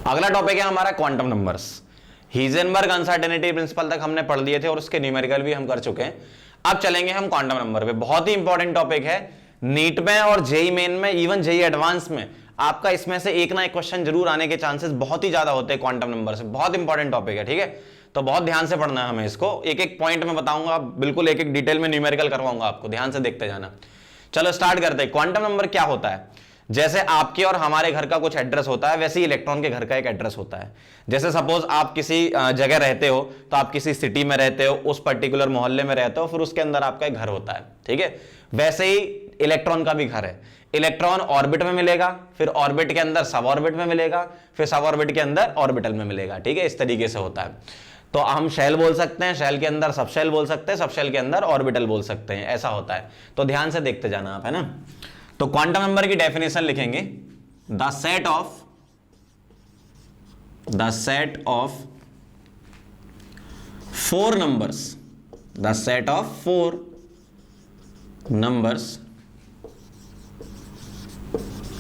अगला टॉपिक है हमारा क्वांटम नंबर्स। हीजेनबर्ग अनसर्टेनिटी प्रिंसिपल तक हमने पढ़ लिए थे और उसके न्यूमेरिकल भी हम कर चुके हैं। अब चलेंगे हम क्वांटम नंबर पे। बहुत ही इंपॉर्टेंट टॉपिक है, नीट में और जेई मेन में, इवन जेई एडवांस में आपका इसमें से एक ना एक क्वेश्चन जरूर आने के चांसेस बहुत ही ज्यादा होते हैं क्वांटम नंबर से। बहुत इंपॉर्टेंट टॉपिक है, ठीक है, तो बहुत ध्यान से पढ़ना है हमें इसको। एक एक पॉइंट में बताऊंगा, बिल्कुल एक एक डिटेल में न्यूमेरिकल करवाऊंगा आपको, ध्यान से देखते जाना। चलो स्टार्ट करते हैं। क्वांटम नंबर क्या होता है? जैसे आपके और हमारे घर का कुछ एड्रेस होता है, वैसे ही इलेक्ट्रॉन के घर का एक एड्रेस होता है। जैसे सपोज आप किसी जगह रहते हो, तो आप किसी सिटी में रहते हो, उस पर्टिकुलर मोहल्ले में रहते हो, फिर उसके अंदर आपका एक घर होता है, ठीक है। वैसे ही इलेक्ट्रॉन का भी घर है। इलेक्ट्रॉन ऑर्बिट में मिलेगा, फिर ऑर्बिट के अंदर सब ऑर्बिट में मिलेगा, फिर सब ऑर्बिट के अंदर ऑर्बिटल में मिलेगा, ठीक है। इस तरीके से होता है। तो हम शेल बोल सकते हैं, शेल के अंदर सब शेल बोल सकते हैं, सब शेल के अंदर ऑर्बिटल बोल सकते हैं, ऐसा होता है। तो ध्यान से देखते जाना आप, है ना। तो क्वांटम नंबर की डेफिनेशन लिखेंगे, the set of four numbers, the set of four numbers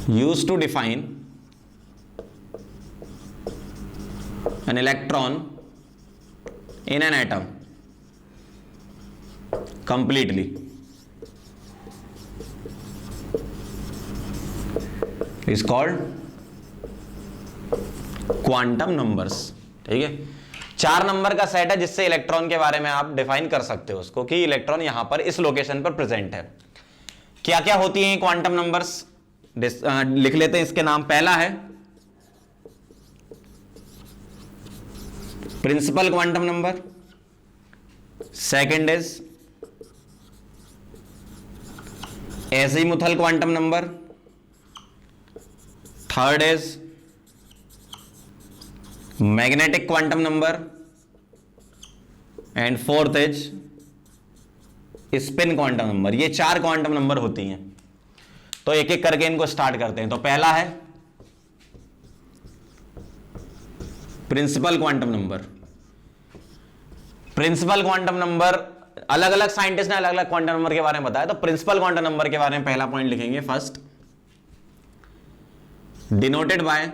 used to define an electron in an atom completely is called quantum numbers, ठीक है। 4 नंबर का सेट है जिससे इलेक्ट्रॉन के बारे में आप डिफाइन कर सकते हो उसको, कि इलेक्ट्रॉन यहां पर इस लोकेशन पर प्रेजेंट है। क्या क्या होती हैं क्वांटम नंबर्स, लिख लेते हैं इसके नाम। पहला है principal quantum number, second is azimuthal quantum number, third is magnetic quantum number, and fourth is spin quantum number. ये 4 क्वांटम नंबर होती हैं। तो एक एक करके इनको स्टार्ट करते हैं। तो पहला है principal quantum number. Principal quantum number, अलग अलग साइंटिस्ट ने अलग अलग क्वांटम नंबर के बारे में बताया। तो प्रिंसिपल क्वांटम नंबर के बारे में पहला पॉइंट लिखेंगे, first denoted by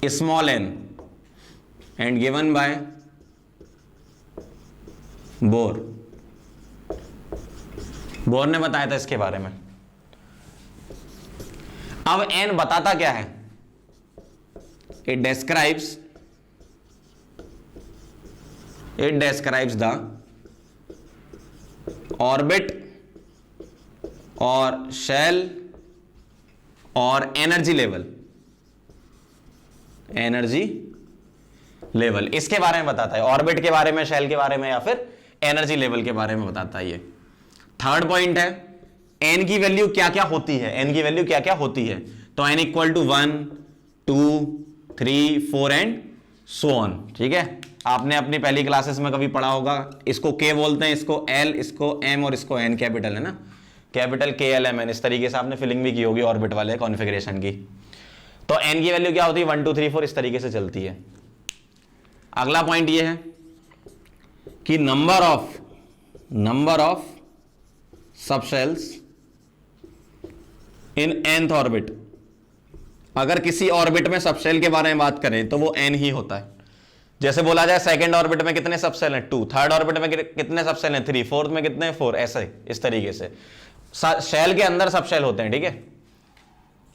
small n and given by bore. Bore ने बताया था इसके बारे में। अब n बताता क्या है? it describes the orbit और shell और एनर्जी लेवल इसके बारे में बताता है। ऑर्बिट के बारे में, शेल के बारे में, या फिर एनर्जी लेवल के बारे में बताता है ये। थर्ड पॉइंट है एन की वैल्यू क्या क्या होती है। एन की वैल्यू क्या क्या होती है? तो n equal to 1, 2, 3, 4 and so on, ठीक है। आपने अपनी पहली क्लासेस में कभी पढ़ा होगा। इसको के बोलते हैं, इसको एल, इसको एम और इसको एन, कैपिटल है ना, कैपिटल के एल एम एन। इस तरीके से आपने फिलिंग भी की होगी ऑर्बिट वाले कॉन्फ़िगरेशन की। तो n की वैल्यू क्या होती है? 1, 2, 3, 4 इस तरीके से चलती है। अगला पॉइंट ये है कि number of subshells in nth orbit. अगर किसी ऑर्बिट में सबशेल के बारे में बात करें तो वो n ही होता है। जैसे बोला जाए सेकंड ऑर्बिट में कितने सबशेल हैं? 2, थर्ड ऑर्बिट में कितने सबशेल हैं? 3, फोर्थ में कितने? 4, ऐसे इस तरीके से शेल के अंदर सबशेल होते हैं, ठीक है।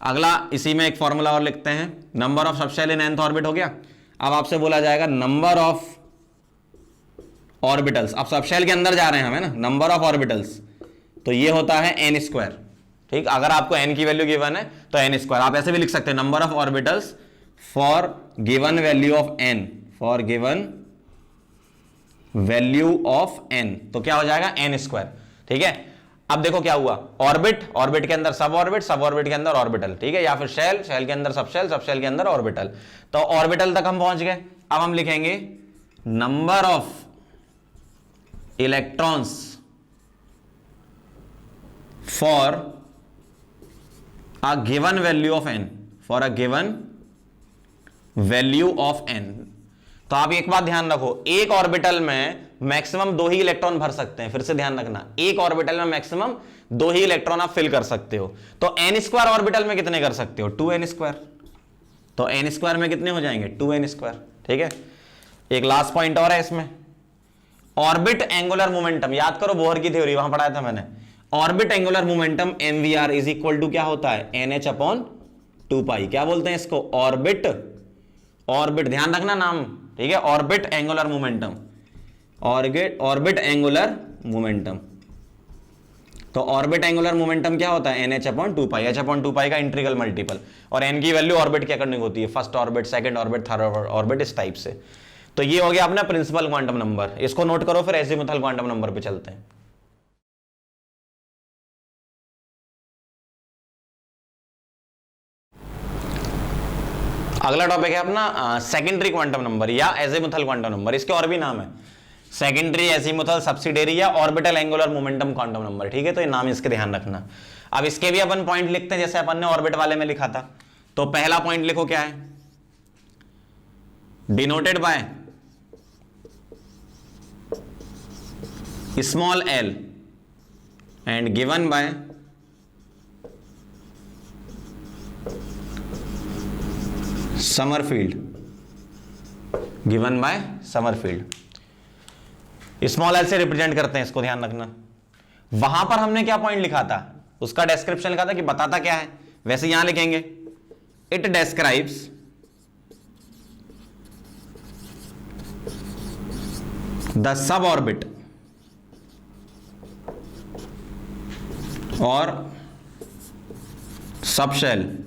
अगला इसी में एक फॉर्मूला और लिखते हैं, number of subshell in nth orbit हो गया। अब आपसे बोला जाएगा नंबर ऑफ ऑर्बिटल्स। अब सबशेल के अंदर जा रहे हैं हम, है ना, नंबर ऑफ ऑर्बिटल्स, तो ये होता है n स्क्वायर, ठीक। अगर आपको n की वैल्यू गिवन है तो n स्क्वायर। आप ऐसे भी लिख सकते हैं, number of orbitals for given value of n, for given value of n, तो क्या हो जाएगा? n स्क्वायर, ठीक है। अब देखो क्या हुआ, ऑर्बिट के अंदर सब ऑर्बिट के अंदर ऑर्बिटल, ठीक है, या फिर शेल के अंदर सब शेल के अंदर ऑर्बिटल। तो ऑर्बिटल तक हम पहुंच गए। अब हम लिखेंगे number of electrons for a given value of n, for a given value of n। तो आप एक बात ध्यान रखो, एक ऑर्बिटल में मैक्सिमम 2 ही इलेक्ट्रॉन भर सकते हैं। फिर से ध्यान रखना, एक ऑर्बिटल में मैक्सिमम 2 ही इलेक्ट्रॉन आप फिल कर सकते हो। तो n स्क्वायर ऑर्बिटल में कितने कर सकते हो? 2n square. तो n स्क्वायर में कितने हो जाएंगे? 2n square. ठीक है, एक लास्ट पॉइंट और है इसमें, ऑर्बिट एंगुलर मोमेंटम। याद करो बोहर की थ्योरी, वहां पढ़ाया था मैंने। Orbit angular momentum mvr is equal to क्या होता है? nh अपॉन 2 पाई। क्या बोलते हैं इसको? ऑर्बिट, ऑर्बिट ध्यान रखना नाम, ठीक है, orbit angular momentum, orbit angular momentum. तो ऑर्बिट एंगुलर मोमेंटम क्या होता है? nh अपॉन 2 पाई, h अपॉन 2 पाई का इंटीग्रल मल्टीपल, और n की वैल्यू ऑर्बिट क्या करनी होती है? First orbit, second orbit, third orbit, इस टाइप से। तो ये हो गया अपना प्रिंसिपल क्वांटम नंबर, इसको नोट करो, फिर एजीमुथल क्वांटम नंबर पे चलते हैं। अगला टॉपिक है अपना सेकेंडरी क्वांटम नंबर या एजीमुथल क्वांटम नंबर। इसके और भी नाम है, सेकेंडरी, एजीमुथल, सब्सिडियरी या orbital angular momentum quantum number. ठीक है, तो ये नाम इसके ध्यान रखना। अब इसके भी अपन पॉइंट लिखते हैं जैसे अपन ने ऑर्बिट वाले में लिखा था। तो पहला पॉइंट लिखो, क्या है? Denoted by small l and given by Sommerfeld, given by Sommerfeld. Small l से रिप्रेजेंट करते हैं इसको, ध्यान रखना। वहां पर हमने क्या पॉइंट लिखा था, उसका डिस्क्रिप्शन लिखा था कि बताता क्या है, वैसे यहां लिखेंगे it describes the sub orbit और सबशेल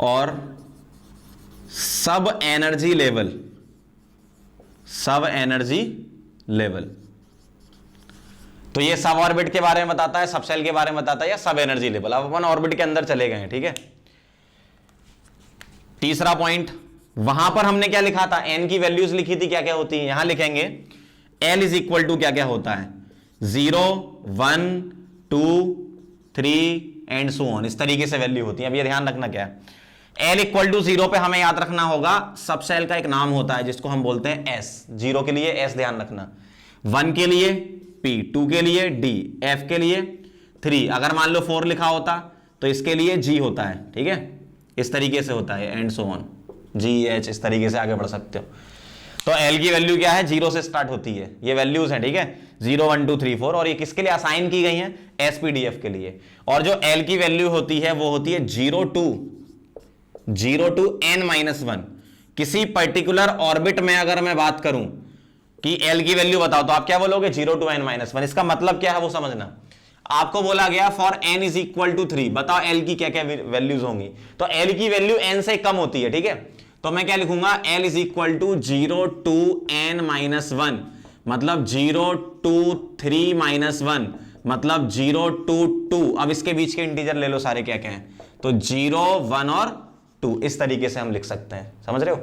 और सब एनर्जी लेवल, सब एनर्जी लेवल। तो ये सब ऑर्बिट के बारे में बताता है, सबसेल के बारे में बताता है, या सब एनर्जी लेवल। अब अपन ऑर्बिट के अंदर चले गए हैं। ठीक है, तीसरा पॉइंट, वहां पर हमने क्या लिखा था? एन की वैल्यूज लिखी थी, क्या क्या होती है, यहां लिखेंगे एल इज इक्वल टू क्या क्या होता है? 0, 1, 2, 3 एंड सो ऑन, इस तरीके से वैल्यू होती है। अब ये ध्यान रखना क्या है, L इक्वल टू 0 पे हमें याद रखना होगा सबसेल का एक नाम होता है जिसको हम बोलते हैं S। 0 के लिए S ध्यान रखना, 1 के लिए P, 2 के लिए D, F के लिए 3, अगर मान लो 4 लिखा होता तो इसके लिए G होता है। ठीक है, इस तरीके से होता है and so on, G, H, इस तरीके से आगे बढ़ सकते हो। तो L की वैल्यू क्या है? 0 से स्टार्ट होती है, ये वैल्यूज हैं। ठीक है, 0, 1, 2, 3, 4, और ये किसके लिए असाइन की गई हैं? SPDF के लिए। और जो L की वैल्यू होती है वो होती है 0 to n-1। किसी पर्टिकुलर ऑर्बिट में अगर मैं बात करूं कि L की वैल्यू बताओ, तो आप क्या बोलोगे? 0 to n-1। इसका मतलब क्या है वो समझना। आपको बोला गया for n is equal to 3, बताओ L की क्या क्या वैल्यूज होंगी। तो L की वैल्यू n से कम होती है। ठीक है, तो मैं क्या लिखूंगा? L is equal to 0 to n-1, मतलब 0 to 3-1, मतलब 0 to 2। अब इसके बीच के इंटीजर ले लो सारे, क्या क्या हैं, तो 0, 1 और 2, इस तरीके से हम लिख सकते हैं। समझ रहे हो?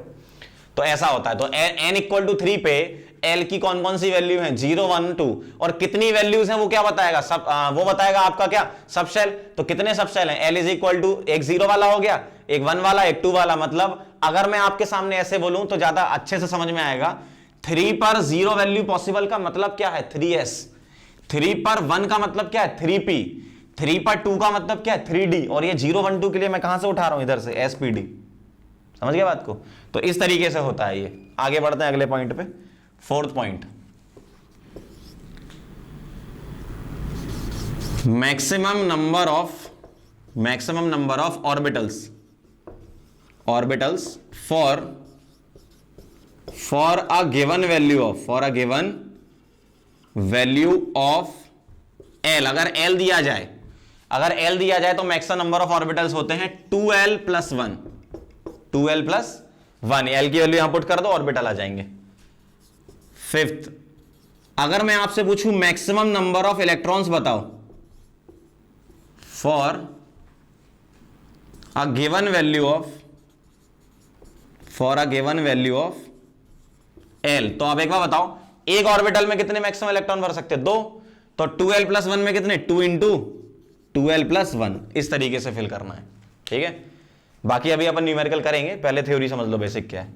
तो ऐसा होता है। तो n इक्वल टू 3 पे L की कौन कौन सी वैल्यू है? 0, 1, 2, और कितनी वैल्यूज हैं वो क्या बताएगा? वो बताएगा आपका क्या? सबसेल। तो कितने सबसेल हैं? L इज इक्वल टू, एक 0 वाला हो गया, एक 1 वाला, एक 2 वाला। मतलब अगर मैं आपके सामने ऐसे बोलूं तो ज्यादा अच्छे से समझ में आएगा। 3 पर 0 वैल्यू पॉसिबल का मतलब क्या है? 3s। 3 पर 1 का मतलब क्या है? 3p। 3 पर 2 का मतलब क्या है? 3d। और ये 0, 1, 2 के लिए मैं कहां से उठा रहा हूं? इधर से, SPD। समझ गया बात को? तो इस तरीके से होता है ये। आगे बढ़ते हैं अगले पॉइंट पे, fourth point, maximum number of orbitals for a given value of L। अगर L दिया जाए तो मैक्सिमम नंबर ऑफ ऑर्बिटल्स होते हैं 2L plus 1। 2L plus 1, L की वैल्यू यहां पुट कर दो, ऑर्बिटल आ जाएंगे। फिफ्थ, अगर मैं आपसे पूछूं मैक्सिमम नंबर ऑफ इलेक्ट्रॉन्स बताओ for a given value of L, तो आप एक बार बताओ, एक ऑर्बिटल में कितने मैक्सिमम इलेक्ट्रॉन भर सकते हैं? 2। तो 2L प्लस 1 में कितने? 2 इंटू 2L प्लस 1, इस तरीके से फिल करना है। ठीक है, बाकी अभी अपन न्यूमेरिकल करेंगे, पहले थ्योरी समझ लो बेसिक क्या है।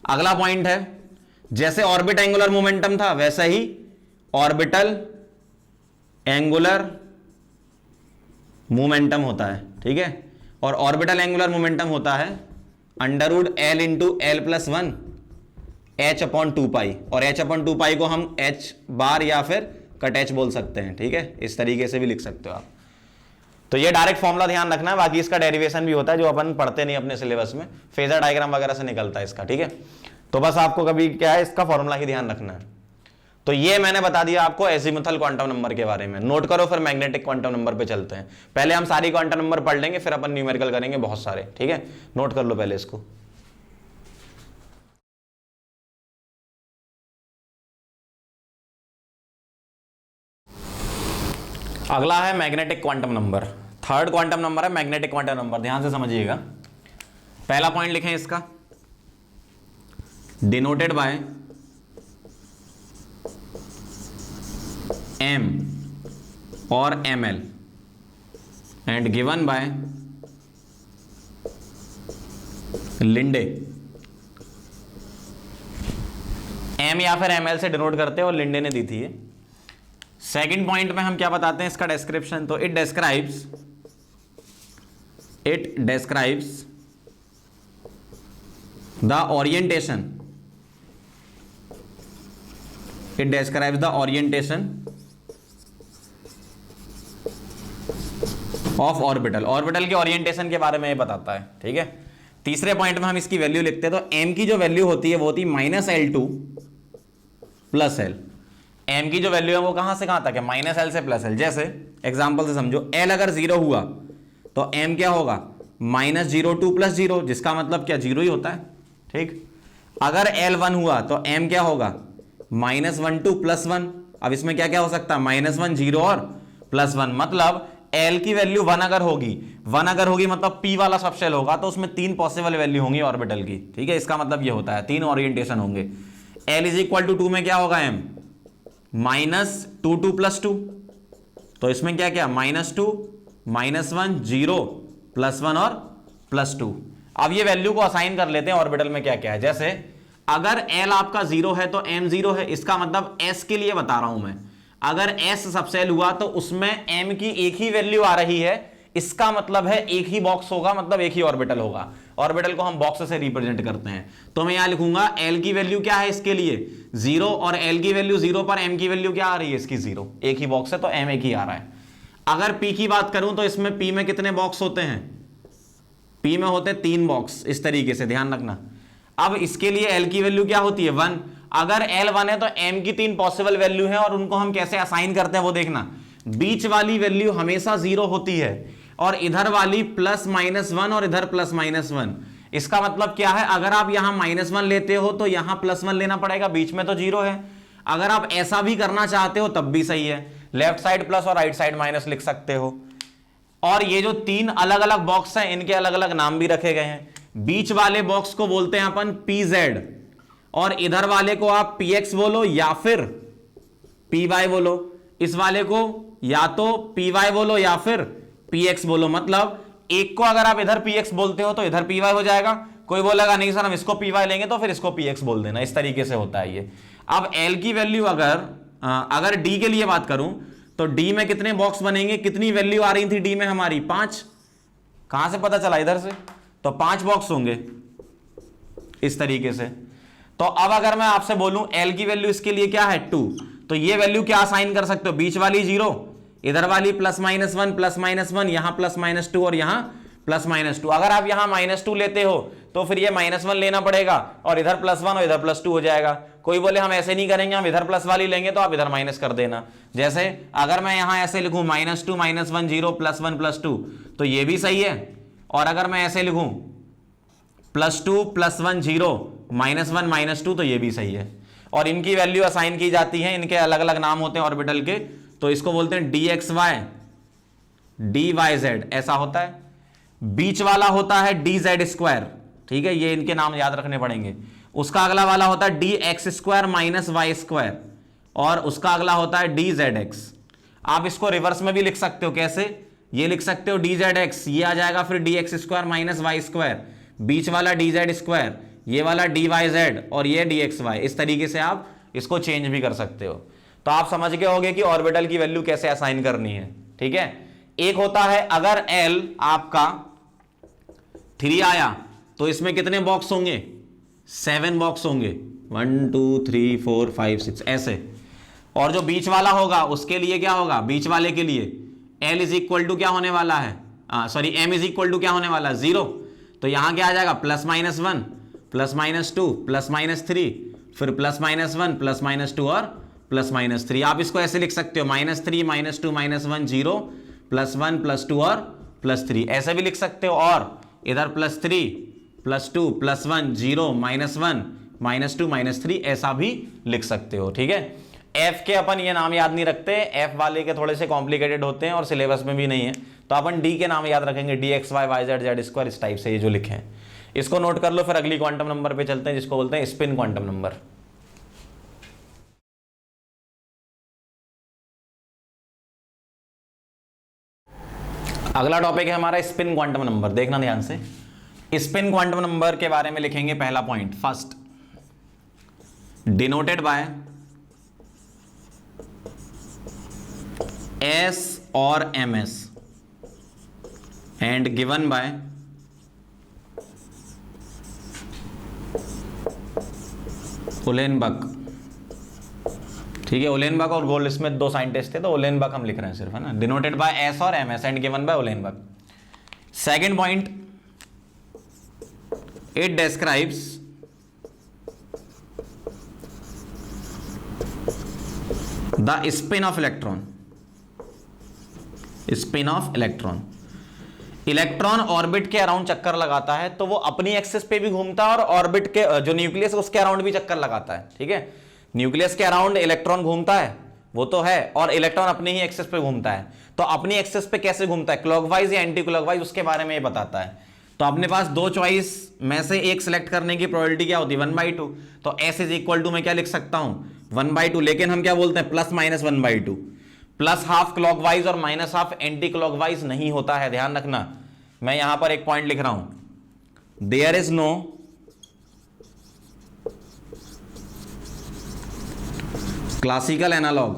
अगला पॉइंट है, जैसे ऑर्बिट एंगुलर मोमेंटम था वैसा ही ऑर्बिटल एंगुलर मोमेंटम होता है, ठीक है, और ऑर्बिटल एंगुलर मोमेंटम होता है under root l into l plus one h upon 2 pi, और एच अपॉन 2 पाई को हम एच बार या फिर कट एच बोल सकते हैं, ठीक है, इस तरीके से भी लिख सकते हो आप। तो ये डायरेक्ट फॉर्मूला ध्यान रखना है, बाकी इसका डेरिवेशन भी होता है जो अपन पढ़ते नहीं अपने सिलेबस में, फेजर डायग्राम वगैरह से निकलता है इसका, ठीक है। तो बस आपको कभी क्या है इसका फॉर्मूला ही ध्यान रखना है। तो ये मैंने बता दिया आपको एजीमुथल क्वांटम नंबर के बारे में, नोट करो, फिर मैग्नेटिक क्वांटम नंबर पे चलते हैं। पहले हम सारी क्वांटम नंबर पढ़ लेंगे, फिर अपन न्यूमेरिकल करेंगे बहुत सारे, ठीक है, नोट कर लो पहले इसको। अगला है magnetic quantum number, third quantum number है मैग्नेटिक क्वांटम नंबर, ध्यान से समझिएगा। पहला पॉइंट लिखें इसका, डिनोटेड बाय m और ml and given by Linde. m या फिर ml से डिनोट करते हैं और लिंडे ने दी थी ये। सेकंड पॉइंट में हम क्या बताते हैं इसका डिस्क्रिप्शन, तो it describes the orientation, it describes the orientation of orbital, orbital के ओरिएंटेशन के बारे में ये बताता है, ठीक है। तीसरे पॉइंट में हम इसकी वैल्यू लिखते हैं, तो m की जो वैल्यू होती है वो होती है -L2 प्लस L। m की जो वैल्यू है वो कहां से कहां तक है, -L से +L। जैसे एग्जांपल से समझो, L अगर 0 हुआ तो m क्या होगा, -02 + 0, जिसका मतलब क्या 0 ही होता है, ठीक। अगर L 1 हुआ तो m क्या होगा, -12 + 1। अब इसमें क्या क्या हो सकता है, -1 0 और +1, मतलब L की वैल्यू 1 अगर होगी मतलब P वाला सबशेल होगा, तो उसमें 3 पॉसिबल वैल्यू होंगी ऑर्बिटल की, ठीक है। इसका मतलब ये होता है 3 ओरिएंटेशन होंगे। L = 2 में क्या होगा m, -2 2 + 2, तो इसमें क्या क्या, -2 -1 0 +1 और +2। अब ये वैल्यू को असाइन कर लेते हैं ऑर्बिटल में क्या क्या है। जैसे अगर L आपका 0 है तो m 0 है, इसका मतलब S के लिए बता रहा हूं मैं, अगर S सबसेल हुआ तो उसमें m की एक ही वैल्यू आ रही है, इसका मतलब है एक ही बॉक्स होगा, मतलब एक ही ऑर्बिटल होगा। ऑर्बिटल को हम बॉक्स से रिप्रेजेंट करते हैं, तो मैं यहां लिखूंगा L की वैल्यू क्या है इसके लिए 0, और L की वैल्यू 0 पर m की वैल्यू क्या आ रही है इसकी 0, एक ही बॉक्स है तो m एक ही आ रहा है। अगर P की बात करूं तो इसमें P में कितने बॉक्स होते हैं, P में होते 3 बॉक्स, इस तरीके से ध्यान रखना। अब इसके लिए L की वैल्यू क्या होती है 1, अगर L 1 है तो m की 3 पॉसिबल वैल्यू है, और उनको हम कैसे असाइन करते हैं वो देखना। बीच वाली वैल्यू हमेशा 0 होती है, और इधर वाली +-1 और इधर +-1। इसका मतलब क्या है, अगर आप यहां -1 लेते हो तो यहां +1 लेना पड़ेगा, बीच में तो 0 है। अगर आप ऐसा भी करना चाहते हो तब भी सही है, लेफ्ट साइड प्लस और राइट साइड माइनस लिख सकते हो। और ये जो 3 अलग अलग बॉक्स हैं इनके अलग अलग नाम भी रखे गए हैं। बीच वाले बॉक्स को बोलते हैं अपन PZ, और इधर वाले को आप PX बोलो या फिर PY बोलो। इस वाले को या तो PY बोलो या फिर PX बोलो, मतलब एक को अगर आप इधर PX बोलते हो तो इधर PY हो जाएगा। कोई बोलेगा नहीं सर हम इसको PY लेंगे तो फिर इसको PX बोल देना, इस तरीके से होता है ये। अब L की वैल्यू अगर D के लिए बात करूं तो D में कितने बॉक्स बनेंगे, कितनी वैल्यू आ रही थी D में हमारी 5, कहां से पता चला, इधर से, तो 5 बॉक्स होंगे इस तरीके से। तो अब अगर मैं आपसे बोलूं L की वैल्यू इसके लिए क्या है 2, तो ये वैल्यू क्या असाइन कर सकते हो, बीच वाली 0, इधर वाली +-1 यहां +-2 और यहां +-2। अगर आप यहां -2 लेते हो तो फिर ये -1 लेना पड़ेगा, और इधर +1 और इधर +2 हो जाएगा। कोई बोले हम ऐसे नहीं करेंगे, हम इधर प्लस वाली लेंगे, तो आप इधर माइनस कर देना। जैसे अगर मैं यहां ऐसे लिखूं -2 -1 0 +1 +2 तो ये भी सही है, और अगर मैं ऐसे लिखूं +2 +1 0 -1 -2 तो ये भी सही है। और इनकी वैल्यू असाइन की जाती है, इनके अलग अलग नाम होते हैं ऑर्बिटल के, तो इसको बोलते हैं dxy dyz, ऐसा होता है। बीच वाला होता है dz², ठीक है, ये इनके नाम याद रखने पड़ेंगे। उसका अगला वाला होता है dx² - y², और उसका अगला होता है dzx। आप इसको रिवर्स में भी लिख सकते हो, कैसे, ये लिख सकते हो dzx, ये आ जाएगा फिर dx² - y², बीच वाला dz², ये वाला dyz और ये dxy। इस तरीके से आप इसको चेंज भी कर सकते हो। तो आप समझ गए होंगे कि ऑर्बिटल की वैल्यू कैसे असाइन करनी है, ठीक है। एक होता है अगर L आपका 3 आया तो इसमें कितने बॉक्स होंगे, 7 बॉक्स होंगे, 1 2 3 4 5 6 ऐसे। और जो बीच वाला होगा उसके लिए क्या होगा, बीच वाले के लिए L इज इक्वल टू क्या होने वाला है, sorry M is equal to क्या होने वाला है, 0। तो यहां क्या आ जाएगा, +-1 +-2 +-3 फिर +-1 +-2 और +-3। आप इसको ऐसे लिख सकते हो -3 -2 -1 0 +1 +2 और +3 ऐसे भी लिख सकते हो। और इधर +3 +2 +1 0 -1 -2 -3 ऐसा भी लिख सकते हो। ठीक है, F के अपन ये नाम याद नहीं रखते, F वाले के थोड़े से कॉम्प्लिकेटेड होते हैं और सिलेबस में भी नहीं है, तो अपन D के नाम याद रखेंगे, dxy yz z2 इस टाइप से ये जो लिखे हैं इसको नोट कर लो। फिर अगली क्वांटम नंबर पे चलते हैं जिसको बोलते हैं स्पिन क्वांटम नंबर। अगला टॉपिक है हमारा स्पिन क्वांटम नंबर। देखना ध्यान से, स्पिन क्वांटम नंबर के बारे में लिखेंगे। पहला point, first, denoted by S और MS एंड गिवन बाय उलेनबर्ग। ठीक है, उलेनबर्ग और गोल्डस्मिथ दो साइंटिस्ट थे, तो उलेनबर्ग हम लिख रहे हैं सिर्फ, है ना। डिनोटेड बाय S और MS and given by Uhlenbeck. Second point, it describes the spin of electron. Spin of electron, electron orbit के अराउंड चक्कर लगाता है, तो वो अपनी एक्सिस पे भी घूमता है और ऑर्बिट के जो न्यूक्लियस है उसके अराउंड भी चक्कर लगाता है। ठीक है, न्यूक्लियस के अराउंड इलेक्ट्रॉन घूमता है, वो तो है, और इलेक्ट्रॉन अपनी ही एक्सिस पे घूमता है। तो अपनी एक्सिस पे कैसे घूमता है, क्लॉकवाइज या एंटी क्लॉकवाइज, उसके बारे में ये बताता है। तो अपने पास दो चॉइस में से एक सिलेक्ट करने की प्रोबेबिलिटी क्या होती है, 1/2। तो S इज इक्वल टू मैं क्या लिख सकता हूं, 1/2, लेकिन हम क्या बोलते हैं, +-1/2। +½ क्लॉकवाइज और -½ एंटी क्लॉकवाइज नहीं होता है, ध्यान रखना। मैं यहां पर एक पॉइंट लिख रहा हूं, there is no classical analog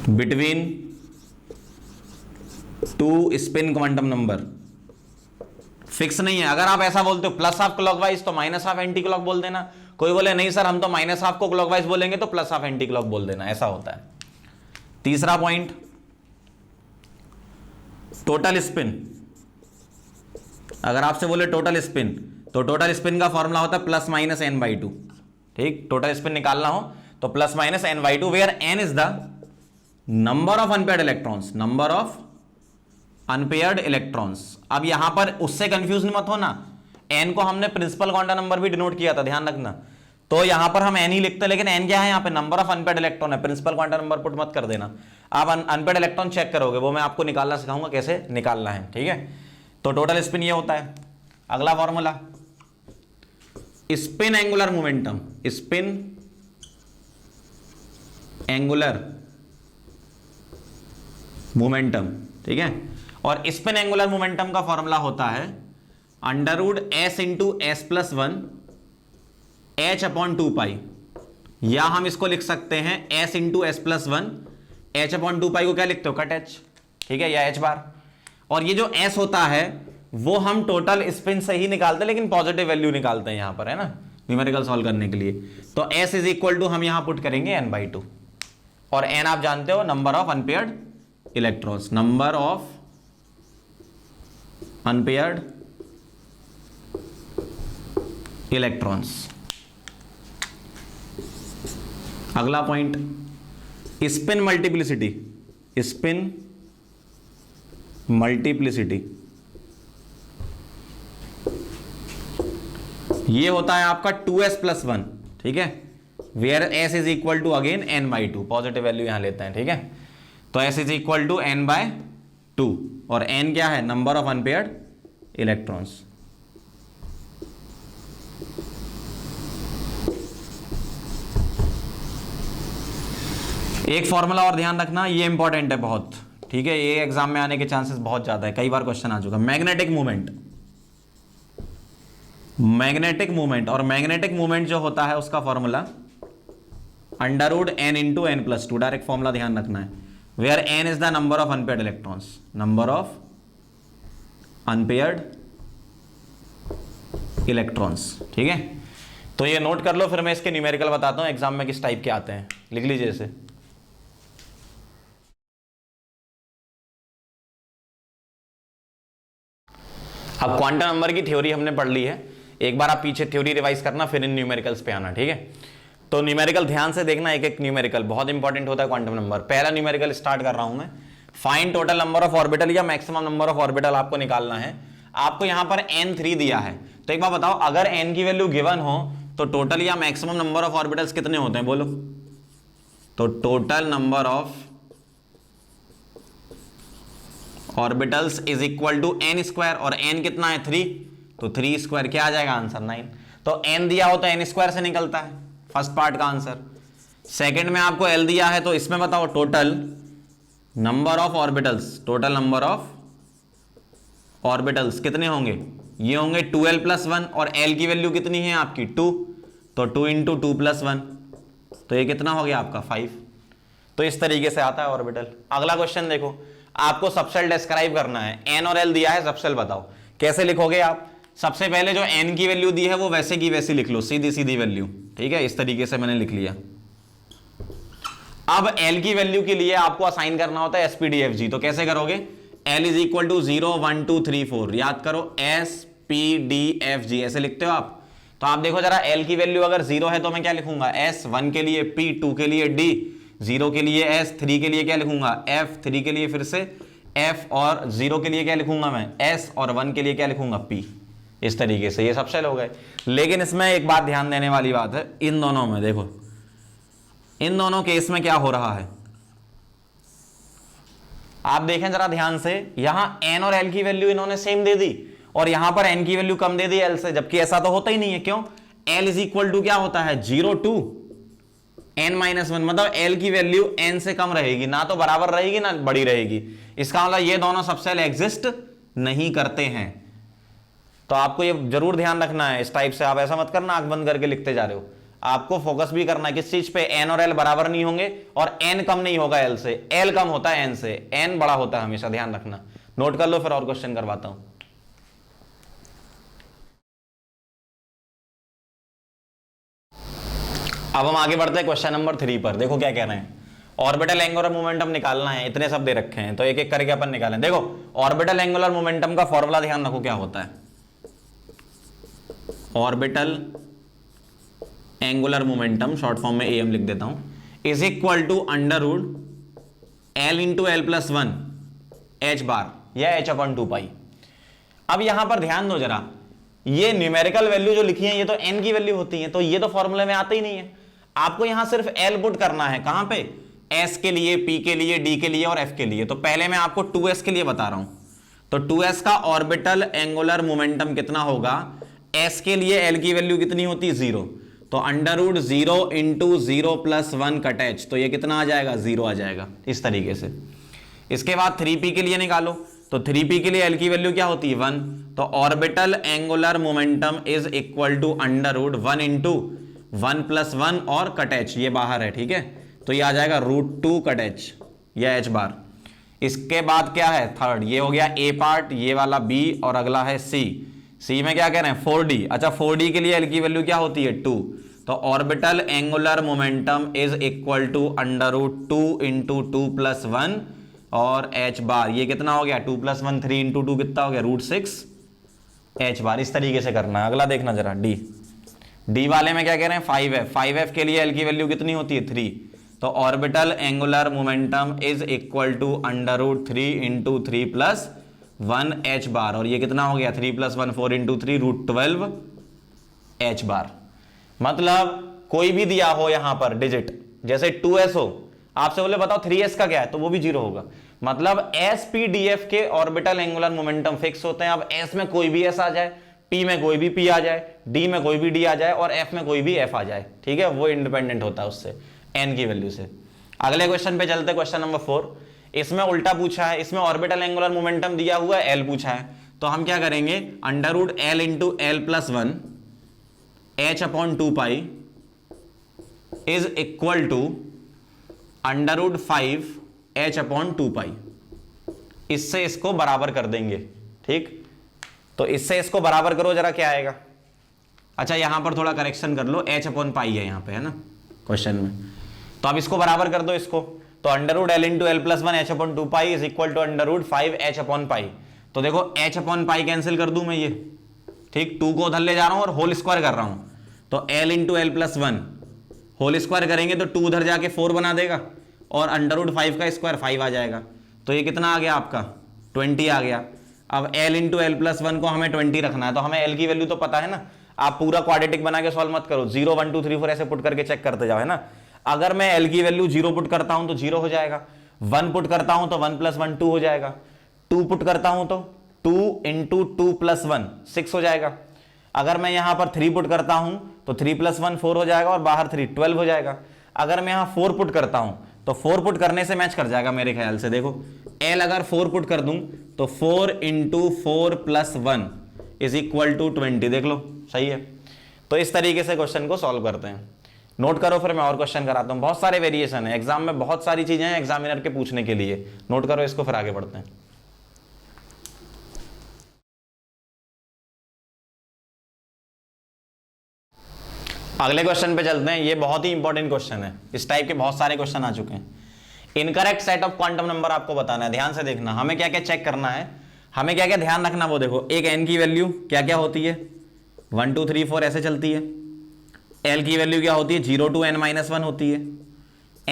between to spin quantum number. Fix नहीं है, अगर आप ऐसा बोलते हो +½ क्लॉकवाइज तो -½ एंटी क्लॉक बोल देना, कोई बोले नहीं सर हम तो -½ को क्लॉकवाइज बोलेंगे तो +½ एंटी क्लॉक बोल देना, ऐसा होता है। तीसरा पॉइंट, टोटल स्पिन। अगर आपसे बोले टोटल स्पिन, तो टोटल स्पिन का फॉर्मूला होता है +-n/2। ठीक, टोटल स्पिन निकालना हो तो +-n/2, where n is the number of unpaired electrons, number of unpaired electrons. अब यहां पर उससे कंफ्यूज मत होना, n को हमने प्रिंसिपल क्वांटम नंबर भी डिनोट किया था, ध्यान रखना। तो यहां पर हम n ही लिखते हैं, लेकिन n क्या है यहां पे, नंबर ऑफ अनपेयर्ड इलेक्ट्रॉन है, प्रिंसिपल क्वांटम नंबर पुट मत कर देना। आप अनपेयर्ड इलेक्ट्रॉन चेक करोगे, वो मैं आपको निकालना सिखाऊंगा कैसे निकालना है। ठीक है, तो टोटल स्पिन ये होता है। अगला formula, spin angular momentum. Spin angular momentum, ठीक है, और स्पिन एंगुलर मोमेंटम का फॉर्मूला होता है √S × S+1 h/2π, या हम इसको लिख सकते हैं S × S+1 h/2π को क्या लिखते हो, कट h, ठीक है, या h बार। और ये जो S होता है वो हम टोटल स्पिन से ही निकालते हैं, लेकिन पॉजिटिव वैल्यू निकालते हैं यहां पर, है ना, न्यूमेरिकल सॉल्व करने के लिए। तो S इज इक्वल टू हम यहां पुट करेंगे n/2, और n आप जानते हो number of unpaired electrons, number of unpaired electrons. अगला point, spin multiplicity. Spin multiplicity ये होता है आपका 2s+1, ठीक है, where s is equal to again n/2, positive value यहां लेते हैं। ठीक है, तो s is equal to n/2, और n क्या है, नंबर ऑफ अनपेयर्ड इलेक्ट्रॉन्स। एक फॉर्मूला और ध्यान रखना, ये इंपॉर्टेंट है बहुत, ठीक है, ये एग्जाम में आने के चांसेस बहुत ज्यादा है, कई बार क्वेश्चन आ चुका। मैग्नेटिक मूवमेंट, मैग्नेटिक मूवमेंट, और मैग्नेटिक मूवमेंट जो होता है उसका formula under root n into n plus two, direct formula ध्यान रखना है, where n is the number of unpaired electrons, number of unpaired electrons. ठीक है, तो ये नोट कर लो, फिर मैं इसके न्यूमेरिकल बताता हूं एग्जाम में किस टाइप के आते हैं, लिख लीजिए इसे। अब क्वांटम नंबर की थ्योरी हमने पढ़ ली है, एक बार आप पीछे थ्योरी रिवाइज करना, फिर इन न्यूमेरिकल्स पे आना। ठीक है, तो न्यूमेरिकल ध्यान से देखना, एक एक न्यूमेरिकल बहुत इंपॉर्टेंट होता है क्वांटम नंबर। पहला न्यूमेरिकल स्टार्ट कर रहा हूं मैं, find total number of orbital या मैक्सिमम नंबर ऑफ ऑर्बिटल आपको निकालना है। आपको यहां पर n3 दिया है, तो एक बार बताओ, अगर n की वैल्यू गिवन हो तो टोटल या मैक्सिमम नंबर ऑफ ऑर्बिटल्स कितने होते हैं, बोलो। तो total number of orbitals is equal to n square, और n कितना है 3, तो 3 स्क्वायर क्या आ जाएगा आंसर 9। तो n दिया हो तो n स्क्वायर से निकलता है, फर्स्ट पार्ट का आंसर। सेकंड में आपको l दिया है, तो इसमें बताओ total number of orbitals, total number of orbitals कितने होंगे, ये होंगे 2l प्लस 1, और l की वैल्यू कितनी है आपकी 2, तो 2 इंटू 2 प्लस 1, तो ये कितना हो गया आपका 5। तो इस तरीके से आता है ऑर्बिटल। अगला क्वेश्चन देखो, आपको सबसेल डिस्क्राइब करना है, n और l दिया है, सबसेल बताओ कैसे लिखोगे आप। सबसे पहले जो n की वैल्यू दी है वो वैसे की वैसी लिख लो, सीधी सीधी वैल्यू। ठीक है, इस तरीके से मैंने लिख लिया। अब l की वैल्यू के लिए आपको असाइन करना होता है SPDFG, तो कैसे करोगे, l इज इक्वल टू 0 1 2 3 4, याद करो SPDFG ऐसे लिखते हो आप। तो आप देखो जरा, l की वैल्यू अगर 0 है तो मैं क्या लिखूंगा S, 1 के लिए P, 2 के लिए D, 0 के लिए S, 3 के लिए क्या लिखूंगा F, 3 के लिए फिर से F, और 0 के लिए क्या लिखूंगा मैं S, और 1 के लिए क्या लिखूंगा P। इस तरीके से ये सबसेल हो गए। लेकिन इसमें एक बात ध्यान देने वाली बात है, इन दोनों में देखो, इन दोनों केस में क्या हो रहा है, आप देखें जरा ध्यान से, यहां n और l की वैल्यू इन्होंने सेम दे दी, और यहां पर n की वैल्यू कम दे दी l से, जबकि ऐसा तो होता ही नहीं है। क्यों, l इज इक्वल टू क्या होता है 0 टू n माइनस 1, मतलब l की वैल्यू n से कम रहेगी, ना तो बराबर रहेगी ना बड़ी रहेगी। इसका मतलब ये दोनों सबसेल एग्जिस्ट नहीं करते हैं। तो आपको ये जरूर ध्यान रखना है, इस टाइप से आप ऐसा मत करना आंख बंद करके लिखते जा रहे हो। आपको फोकस भी करना है किस चीज पे, n और l बराबर नहीं होंगे, और n कम नहीं होगा l से, l कम होता है n से, n बड़ा होता है हमेशा, ध्यान रखना। नोट कर लो, फिर और क्वेश्चन करवाता हूं। अब हम आगे बढ़ते हैं क्वेश्चन नंबर 3 पर। देखो क्या कह रहे हैं, ऑर्बिटल एंगुलर मोमेंटम निकालना है, इतने सब दे रखे हैं, तो एक एक करके अपन निकालें। देखो ऑर्बिटल एंगुलर मोमेंटम का फॉर्मूला ध्यान रखो क्या होता है, orbital angular momentum, short form में AM लिख देता हूं, is equal to under root L into L plus 1 H bar या H अपॉन 2 पाई। अब यहां पर ध्यान दो जरा, ये न्यूमेरिकल वैल्यू जो लिखी है ये तो n की वैल्यू होती है, तो ये तो फॉर्मूले में आते ही नहीं है। आपको यहां सिर्फ L पुट करना है, कहां पे, S के लिए, P के लिए, D के लिए और F के लिए। तो पहले मैं आपको 2S के लिए बता रहा हूं, तो 2S का ऑर्बिटल एंगुलर मोमेंटम कितना होगा, S के लिए L की वैल्यू कितनी होती है 0, तो under root 0 into 0 plus 1 cut H, तो ये कितना आ जाएगा 0 आ जाएगा, इस तरीके से। इसके बाद 3P के लिए निकालो, तो 3P के लिए L की वैल्यू क्या होती है 1, तो orbital angular momentum is equal to under root 1 into 1 plus 1 और कट H, ये बाहर है, ठीक है, तो ये आ जाएगा √2 कट H या H बार। इसके बाद क्या है थर्ड, ये हो गया A पार्ट, ये वाला B और अगला है C में क्या कह रहे हैं 4D। अच्छा 4D के लिए L की वैल्यू क्या होती है 2, तो orbital angular momentum is equal to under root 2 into 2 plus 1 और H बार, ये कितना हो गया 2 प्लस 1 3 इंटू 2 कितना हो गया √6 H बार। इस तरीके से करना है। अगला देखना जरा D वाले में क्या कह रहे हैं 5F के लिए L की वैल्यू कितनी होती है 3, तो orbital angular momentum is equal to under root 3 into 3 plus 1 H bar, और ये कितना हो गया 3 प्लस 1 4 इंटू 3 √12 H बार। मतलब कोई भी दिया हो यहां पर डिजिट, जैसे 2S हो, आपसे बोले बताओ 3S का क्या है, तो वो भी 0 होगा। मतलब SPDF के ऑर्बिटल एंगुलर मोमेंटम फिक्स होते हैं। अब S में कोई भी S आ जाए, P में कोई भी P आ जाए, D में कोई भी D आ जाए और F में कोई भी F आ जाए, ठीक है, वो इंडिपेंडेंट होता है उससे N की वैल्यू से। अगले क्वेश्चन पे चलते, क्वेश्चन नंबर 4। इसमें उल्टा पूछा है, इसमें ऑर्बिटल एंगुलर मोमेंटम दिया हुआ है L पूछा है, तो हम क्या करेंगे under root L into L plus 1 H upon 2 pi is equal to √5 h/2π। इससे इसको बराबर कर देंगे, ठीक। तो इससे इसको बराबर करो जरा, क्या आएगा। अच्छा यहां पर थोड़ा करेक्शन कर लो, h/π है यहां पे, है ना क्वेश्चन में। तो अब इसको बराबर कर दो इसको, तो √L × L+1 h/2π is equal to √5 h/π। तो देखो h/π कैंसिल कर दूं मैं ये, ठीक। 2 को उधर ले जा रहा हूं और होल स्क्वायर कर रहा हूं, तो L × L+1 होल स्क्वायर करेंगे तो 2 उधर जाके 4 बना देगा, और √5 का स्क्वायर 5 आ जाएगा। तो ये कितना आ गया आपका 20 आ गया। अब L × L+1 को हमें 20 रखना है, तो हमें L की वैल्यू तो पता है ना। आप पूरा क्वाड्रेटिक बना के सॉल्व मत करो, 0 1 2 3 4 ऐसे पुट करके चेक करते जाओ, है ना। अगर मैं L की वैल्यू 0 पुट करता हूं तो 0 हो जाएगा, 1 पुट करता हूं तो 1 + 1 2 हो जाएगा, 2 पुट करता हूं तो 2 × 2 + 1 6 हो जाएगा। अगर मैं यहां पर 3 पुट करता हूं तो 3 + 1 4 हो जाएगा, और बाहर 3 12 हो जाएगा। अगर मैं यहां 4 पुट करता हूं तो 4 पुट करने से मैच कर जाएगा मेरे ख्याल से। देखो L अगर 4 पुट कर दूं तो 4 × 4 + 1 इज इक्वल टू 20। देख लो सही है। तो इस तरीके से क्वेश्चन को सॉल्व करते हैं। नोट करो, फिर मैं और क्वेश्चन कराता हूं। बहुत सारे वेरिएशन है एग्जाम में, बहुत सारी चीजें हैं एग्जामिनर के पूछने के लिए। नोट करो इसको, फिर आगे बढ़ते हैं। अगले क्वेश्चन पे चलते हैं। ये बहुत ही इंपॉर्टेंट क्वेश्चन है, इस टाइप के बहुत सारे क्वेश्चन आ चुके हैं। Incorrect set of quantum number आपको बताना है, ध्यान से देखना। हमें क्या क्या चेक करना है, हमें क्या क्या ध्यान रखना, वो देखो। एक n की वैल्यू क्या क्या होती है, 1 2 3 4 ऐसे चलती है। l की वैल्यू क्या होती है, 0 to n - 1 होती है।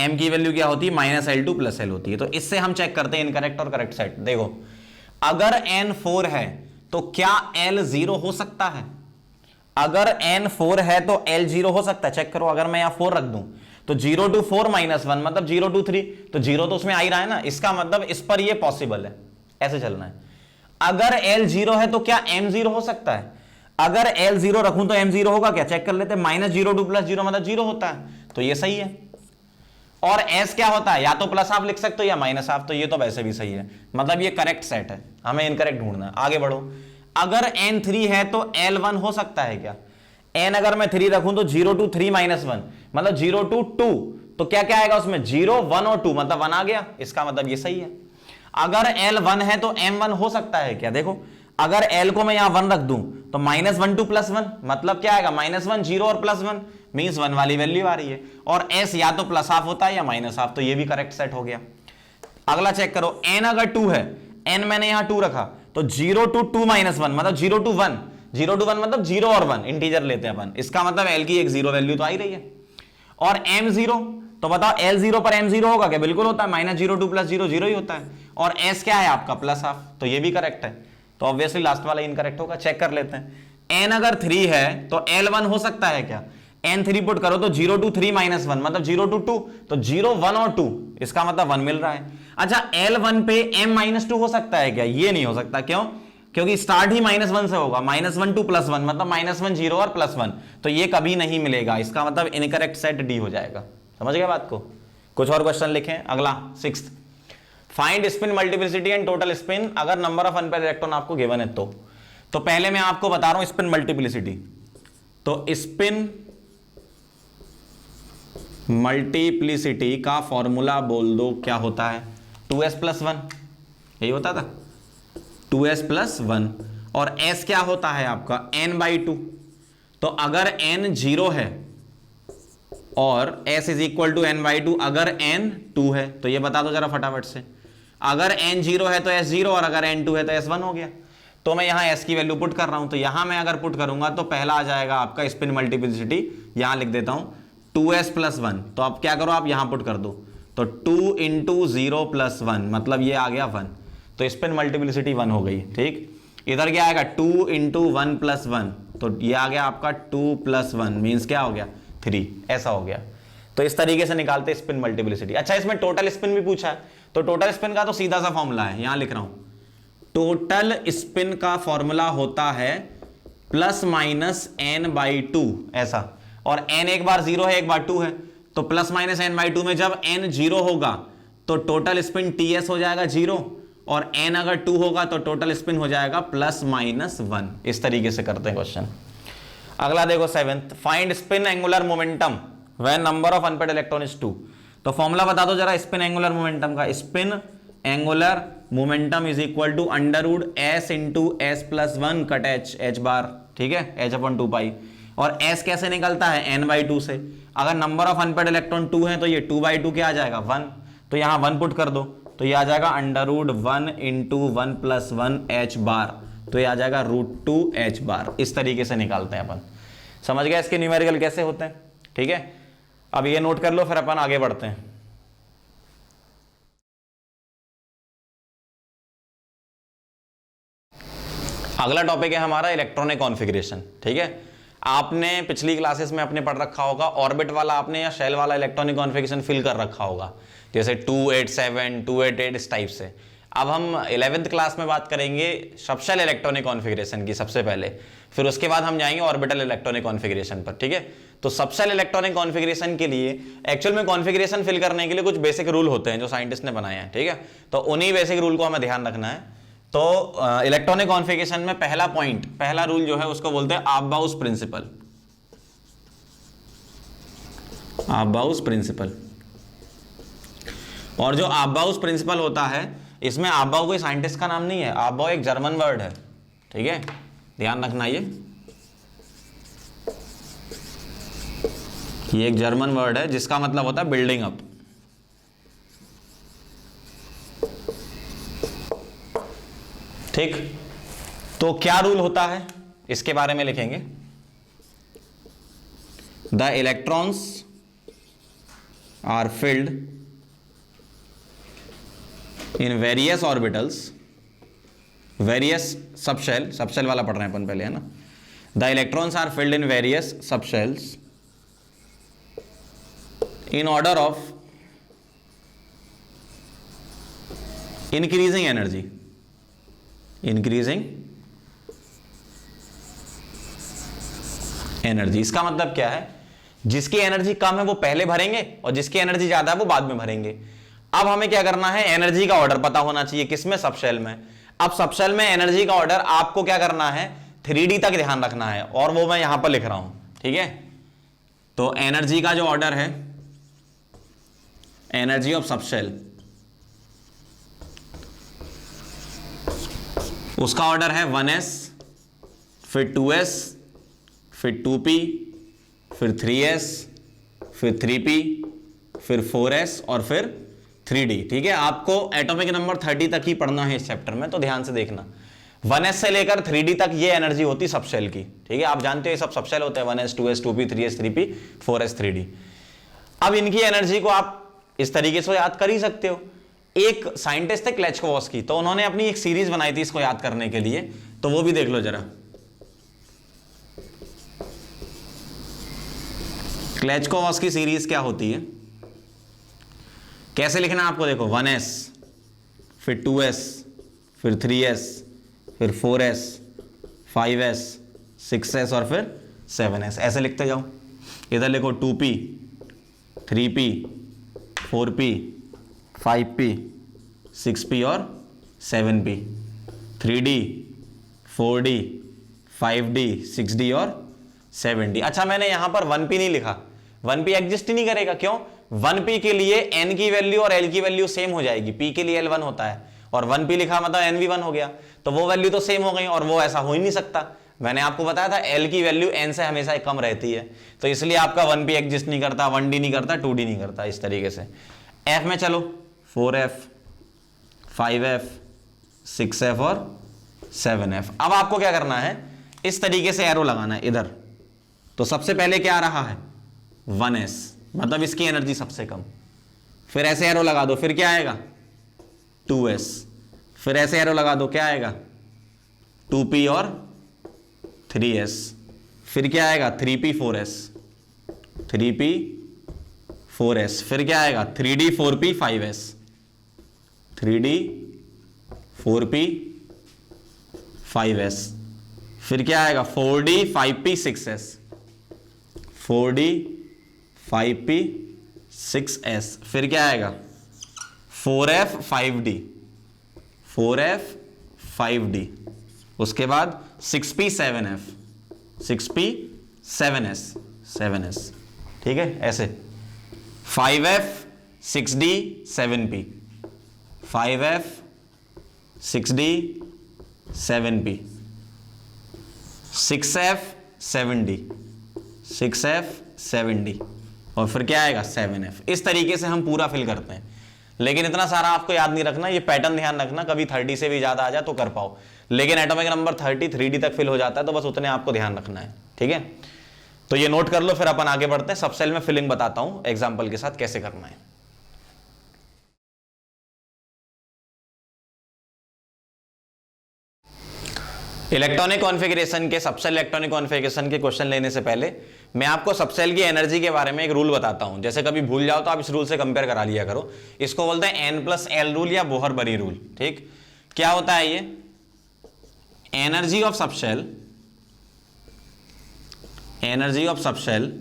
m की वैल्यू क्या होती है, -L2 + L होती है। तो इससे हम चेक करते हैं इनकरेक्ट और करेक्ट सेट। देखो अगर n 4 है तो क्या l 0 हो सकता है। अगर n 4 है तो l 0 हो सकता है। चेक करो, अगर मैं यहां 4 रख दूं तो 0 to 4 - 1 मतलब 0 to 3, तो 0 तो उसमें आ ही रहा है ना। इसका मतलब इस पर ये पॉसिबल है, ऐसे चलना है। अगर l 0 है तो क्या m 0 हो सकता है। अगर l 0 रखूं तो m 0 होगा क्या, चेक कर लेते हैं। -0 to +0 मतलब 0 होता है, तो ये सही है। और s क्या होता है, या तो प्लस हाफ लिख सकते हो या माइनस हाफ, तो ये तो वैसे भी सही है। मतलब ये करेक्ट सेट है, हमें इनकरेक्ट ढूंढना है। आगे बढ़ो। अगर n 3 है तो l 1 हो सकता है क्या। n अगर मैं 3 रखूं तो 0 to 3 - 1 मतलब 0 to 2, तो क्या क्या आएगा उसमें, 0 1 और 2 मतलब 1 आ गया। इसका मतलब ये सही है। अगर l 1 है तो m 1 हो सकता है क्या। देखो अगर l को मैं यहां 1 रख दूं तो -1 to +1 मतलब क्या आएगा, -1 0 और +1 मींस 1 वाली वैल्यू आ रही है। और s या तो प्लस हाफ होता है या माइनस हाफ, तो ये भी करेक्ट सेट हो गया। अगला चेक करो, n अगर 2 है, n मैंने यहां 2 रखा तो 0 to 2 - 1 मतलब 0 to 1, 0 to 1 मतलब 0 और 1 इंटीजर लेते हैं अपन। इसका मतलब l की एक 0 वैल्यू तो आ ही रही है। और m 0, तो बताओ l 0 पर m 0 होगा क्या, बिल्कुल होता है। -0 to +0 0 ही होता है। और s क्या है आपका, प्लस हाफ, तो ये भी करेक्ट है। तो ऑब्वियसली लास्ट वाला इनकरेक्ट होगा। चेक कर लेते हैं। n अगर 3 है तो l 1 हो सकता है क्या। n 3 पुट करो तो 0 to 3 - 1 मतलब 0 to 2, तो 0 1 और 2, इसका मतलब 1 मिल रहा है। अच्छा l 1 पे m - 2 हो सकता है क्या, ये नहीं हो सकता। क्यों, क्योंकि स्टार्ट ही -1 से होगा। -1 to +1 मतलब -1 0 और +1, तो ये कभी नहीं मिलेगा। इसका मतलब इनकरेक्ट सेट डी हो जाएगा। समझ गए बात को। कुछ और क्वेश्चन लिखें। अगला 6th, find spin multiplicity and total spin अगर नंबर ऑफ अनपेयर्ड इलेक्ट्रॉन आपको गिवन है तो पहले मैं आपको बता रहा हूं स्पिन मल्टीप्लिसिटी। तो स्पिन मल्टीप्लिसिटी का फॉर्मूला बोल दो क्या होता है, 2s + 1, यही होता था 2s + 1। और s क्या होता है आपका, n/2। तो अगर n 0 है और s = n/2, अगर n 2 है, तो ये बता दो जरा फटाफट से। अगर n 0 है तो s 0, और अगर n 2 है तो s 1 हो गया। तो मैं यहां s की वैल्यू पुट कर रहा हूं, तो यहां मैं अगर पुट करूंगा तो पहला आ जाएगा आपका स्पिन मल्टीप्लिसिटी। यहां लिख देता हूं 2s + 1। तो अब क्या करो, आप यहां पुट कर दो, तो 2 × 0 + 1 मतलब ये आ गया 1, तो स्पिन मल्टीप्लिसिटी 1 हो गई। ठीक, इधर क्या आएगा 2 × 1 + 1, तो ये आ गया आपका 2 + 1 मींस क्या हो गया 3, ऐसा हो गया। तो इस तरीके से निकालते स्पिन मल्टीप्लिसिटी। अच्छा इसमें टोटल स्पिन भी पूछा है, तो टोटल स्पिन का तो सीधा सा फॉर्मूला है, यहां लिख रहा हूं। टोटल स्पिन का फॉर्मूला होता है ±n/2 ऐसा। और n एक बार 0 है एक बार 2 है, तो ±n/2 में जब n 0 होगा तो टोटल स्पिन ts हो जाएगा 0, और n अगर 2 होगा तो टोटल स्पिन हो जाएगा ±1। इस तरीके से करते हैं क्वेश्चन। अगला देखो 7th, find spin angular momentum when number of unpaid electron is 2। तो फॉर्मूला बता दो जरा स्पिन एंगुलर मोमेंटम का। Spin angular momentum is equal to under root S into S plus one cut H, H bar, ठीक है, H upon 2 pi. और S कैसे निकलता है, एन बाई 2 से। अगर नंबर ऑफ अनपेड इलेक्ट्रॉन 2 है तो ये 2/2 क्या आ जाएगा, 1। तो यहां 1 पुट कर दो तो ये आ जाएगा under root 1 into 1 plus 1 H bar. तो ये आ जाएगा √2 एच बार। इस तरीके से निकालते हैं अपन। समझ गए इसके न्यूमेरिकल कैसे होते हैं, ठीक है। अब ये नोट कर लो, फिर अपन आगे बढ़ते हैं। अगला टॉपिक है हमारा इलेक्ट्रॉनिक कॉन्फ़िगरेशन, ठीक है। आपने पिछली क्लासेस में अपने पढ़ रखा होगा ऑर्बिट वाला आपने या शेल वाला इलेक्ट्रॉनिक कॉन्फ़िगरेशन फिल कर रखा होगा, जैसे 287, 288 इस टाइप से। अब हम 11th क्लास में बात करेंगे सबशेल इलेक्ट्रॉनिक कॉन्फ़िगरेशन की सबसे पहले, फिर उसके बाद हम जाएंगे ऑर्बिटल इलेक्ट्रॉनिक कॉन्फ़िगरेशन पर, ठीक है। तो सबशेल इलेक्ट्रॉनिक कॉन्फ़िगरेशन के लिए एक्चुअल में कॉन्फ़िगरेशन फिल करने के लिए कुछ बेसिक रूल होते हैं जो साइंटिस्ट ने बनाए हैं, ठीक है। तो उन्हीं बेसिक रूल को हमें ध्यान रखना है। तो इलेक्ट्रॉनिक कॉन्फ़िगरेशन में पहला पॉइंट, पहला रूल जो है उसको बोलते हैं ऑफबाउस प्रिंसिपल। ऑफबाउस प्रिंसिपल। और जो ऑफबाउस प्रिंसिपल होता है, इसमें ऑफबाउ कोई साइंटिस्ट का नाम नहीं है, ऑफबाउ एक जर्मन वर्ड है, ठीक है, ध्यान रखना। ये एक जर्मन वर्ड है जिसका मतलब होता है बिल्डिंग अप। ठीक, तो क्या रूल होता है इसके बारे में लिखेंगे। The electrons are filled in various orbitals, various subshell, subshell वाला पढ़ रहे हैं अपन पहले, है ना। The electrons are filled in various subshells in order of increasing energy, increasing energy। इसका मतलब क्या है, जिसकी एनर्जी कम है वो पहले भरेंगे और जिसकी एनर्जी ज्यादा है वो बाद में भरेंगे। अब हमें क्या करना है, एनर्जी का ऑर्डर पता होना चाहिए, किसमें, सबशेल में। अब सबशेल में एनर्जी का ऑर्डर आपको क्या करना है, 3D तक ध्यान रखना है, और वो मैं यहां पर लिख रहा हूं, ठीक है। तो एनर्जी का जो ऑर्डर है, एनर्जी ऑफ सबशेल, उसका ऑर्डर है 1s, फिर 2s, फिर 2p, फिर 3s, फिर 3p, फिर 4s और फिर 3d, ठीक है। आपको एटॉमिक नंबर 30 तक ही पढ़ना है इस चैप्टर में, तो ध्यान से देखना। 1s से लेकर 3d तक ये एनर्जी होती सबशेल की, ठीक है। आप जानते हो ये सब सबशेल होते हैं, 1s, 2s, 2p, 3s, 3p, 4s, 3d। अब इनकी एनर्जी को आप इस तरीके से याद कर ही सकते हो। एक साइंटिस्ट थे क्लेचकोवस्की, तो उन्होंने अपनी एक सीरीज बनाई थी इसको याद करने के लिए, तो वो भी देख लो जरा। क्लेचकोवस्की सीरीज क्या होती है, कैसे लिखना है आपको, देखो 1s, फिर 2s, फिर 3s, फिर 4s, 5s, 6s और फिर 7s, ऐसे लिखते जाओ। इधर लिखो 2p, 3p, 4p, 5p, 6p और 7p, 3d, 4d, 5d, 6d और 7d। अच्छा, मैंने यहां पर 1p नहीं लिखा, 1p एग्जिस्ट ही नहीं करेगा। क्यों, 1p के लिए n की वैल्यू और l की वैल्यू सेम हो जाएगी, p के लिए L1 होता है और 1p लिखा मतलब nv1 हो गया, तो वो वैल्यू तो सेम हो गई, और वो ऐसा हो ही नहीं सकता। मैंने आपको बताया था l की वैल्यू n से हमेशा कम रहती है, तो इसलिए आपका 1p एग्जिस्ट नहीं करता, 1d नहीं करता, 2d नहीं करता। इस तरीके से f में चलो 4f, 5f, 6f और 7f। अब आपको क्या करना है, इस तरीके से एरो लगाना है इधर। तो सबसे पहले क्या आ रहा है, 1s, मतलब इसकी एनर्जी सबसे कम। फिर ऐसे एरो लगा दो, फिर क्या आएगा, 2s, फिर ऐसे एरो लगा दो, क्या आएगा, 2p और 3s, फिर क्या आएगा, 3p 4s, 3p 4s, फिर क्या आएगा, 3d 4p 5s, 3d 4p 5s, फिर क्या आएगा, 4d 5p 6s, 4d 5p 6s, फिर क्या आएगा, 4f 5d, 4f 5d, उसके बाद 6p 7f, 6p 7s, 7s, ठीक है, ऐसे 5F 6D 7P, 5F 6D 7P, 6F 7D, 6F 7D, और फिर क्या आएगा 7F। इस तरीके से हम पूरा फिल करते हैं, लेकिन इतना सारा आपको याद नहीं रखना, ये पैटर्न ध्यान रखना, कभी 30 से भी ज्यादा आ जाए तो कर पाओ, लेकिन एटॉमिक नंबर 30 3D तक फिल हो जाता है, तो बस उतने आपको ध्यान रखना है, ठीक है। तो ये नोट कर लो, फिर अपन आगे बढ़ते हैं। सब सेल में फिलिंग बताता हूं एग्जांपल के साथ कैसे करना है। इलेक्ट्रॉनिक कॉन्फ़िगरेशन के, सबसेल इलेक्ट्रॉनिक कॉन्फ़िगरेशन के क्वेश्चन लेने से पहले मैं आपको सबसेल की एनर्जी के बारे में एक रूल बताता हूं। जैसे कभी भूल जाओ तो आप इस रूल से कंपेयर करा लिया करो। इसको बोलते हैं N+L रूल या बोहर-बरी रूल। ठीक, क्या होता है ये? Energy of subshell, energy of subshell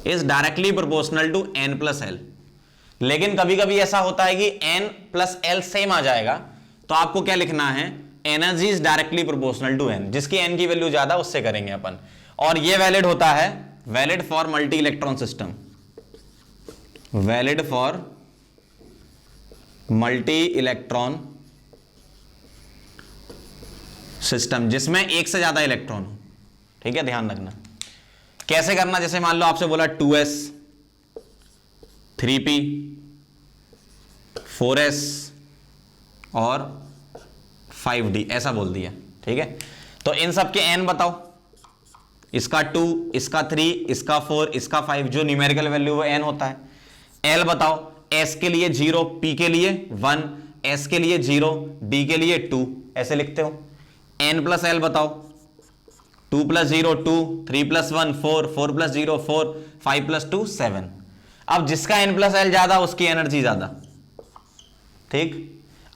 is directly proportional to N+L। लेकिन कभी कभी ऐसा होता है कि N+L सेम आ जाएगा, तो आपको क्या लिखना है? Energy is directly proportional to N। जिसकी N की वैल्यू ज्यादा उससे करेंगे अपन, और ये वैलिड होता है, valid for multi electron system, valid for multi electron system जिसमें एक से ज्यादा इलेक्ट्रॉन हो। ठीक है, ध्यान रखना। कैसे करना? जैसे मान लो आपसे बोला 2s 3p 4s और 5d, ऐसा बोल दिया। ठीक है, तो इन सब के n बताओ। इसका 2, इसका 3, इसका 4, इसका 5, जो न्यूमेरिकल वैल्यू वो n होता है। l बताओ। s के लिए 0, p के लिए 1, s के लिए 0, d के लिए 2, ऐसे लिखते हो। n+l बताओ। 2 + 0 2, 3 + 1 4, 4 + 0 4, 5 + 2 7। अब जिसका n+l ज्यादा उसकी एनर्जी ज्यादा। ठीक,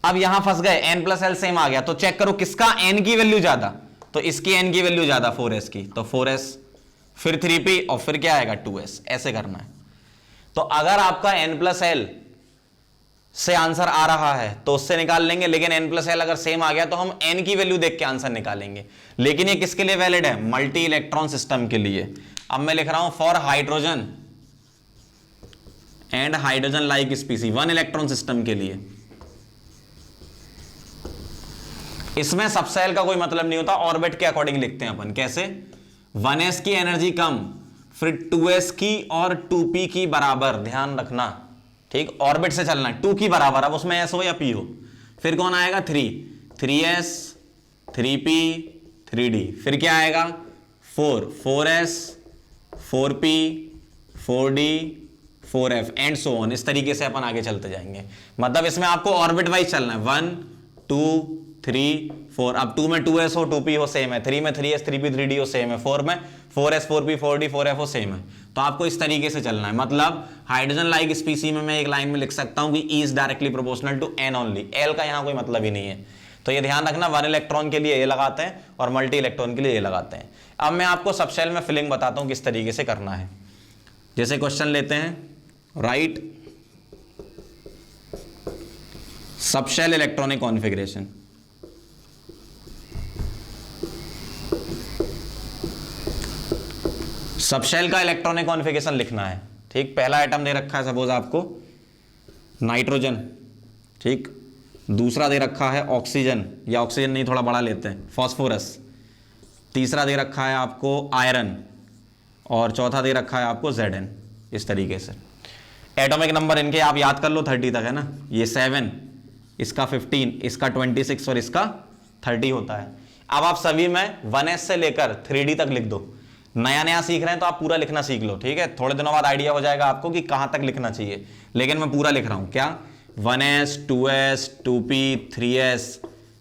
अब यहां फंस गए, n+l सेम आ गया, तो चेक करो किसका n की वैल्यू ज्यादा, तो इसकी n की वैल्यू ज्यादा 4s की, तो 4s, फिर 3p और फिर क्या आएगा 2s। ऐसे करना है। तो अगर आपका n+l से आंसर आ रहा है तो उससे निकाल लेंगे, लेकिन n+l अगर सेम आ गया तो हम n की वैल्यू देख के आंसर निकालेंगे। लेकिन ये किसके लिए वैलिड है? मल्टी इलेक्ट्रॉन सिस्टम के लिए। अब मैं लिख रहा हूं for hydrogen and hydrogen like स्पीसी, 1 electron system के लिए। इसमें सबसेल का कोई मतलब नहीं होता, ऑर्बिट के अकॉर्डिंग लिखते हैं अपन। कैसे? 1s की एनर्जी कम, फिर 2s की और 2p की बराबर, ध्यान रखना। ठीक, ऑर्बिट से चलना है, 2 की बराबर, अब उसमें s हो या p हो। फिर कौन आएगा? 3s 3p 3d, फिर क्या आएगा? 4s 4p 4d 4f and so on. इस तरीके से अपन आगे चलते जाएंगे। मतलब इसमें आपको ऑर्बिट वाइज चलना है, 1 2 3 4। अब 2 में 2s हो 2p हो सेम है, 3 में 3s 3p 3d हो सेम है, 4 में 4s 4p 4d 4f हो सेम है। तो आपको इस तरीके से चलना है। मतलब हाइड्रोजन लाइक स्पीसी में मैं एक लाइन में लिख सकता हूं कि E is directly proportional to N only, L का यहां कोई मतलब ही नहीं है। तो ये ध्यान रखना, 1 इलेक्ट्रॉन के लिए ये लगाते हैं और मल्टी इलेक्ट्रॉन के लिए ये लगाते हैं। अब मैं आपको सबसेल में फिलिंग बताता हूं किस तरीके से करना है। जैसे क्वेश्चन लेते हैं, right subshell electronic configuration. Subshell का इलेक्ट्रॉनिक कॉन्फ़िगरेशन लिखना है। ठीक, पहला आइटम दे रखा है सपोज आपको नाइट्रोजन। ठीक, दूसरा दे रखा है ऑक्सीजन, या ऑक्सीजन नहीं थोड़ा बड़ा लेते हैं, फॉस्फोरस। तीसरा दे रखा है आपको आयरन, और चौथा दे रखा है आपको Zn। इस तरीके से एटॉमिक नंबर इनके आप याद कर लो, 30 तक है ना। ये 7, इसका 15, इसका 26 और इसका 30 होता है। अब आप सभी में 1s से लेकर 3d तक लिख दो। नया नया सीख रहे हैं तो आप पूरा लिखना सीख लो। ठीक है, थोड़े दिनों बाद आइडिया हो जाएगा आपको कि कहां तक लिखना चाहिए, लेकिन मैं पूरा लिख रहा हूं। क्या? 1s 2s 2p 3s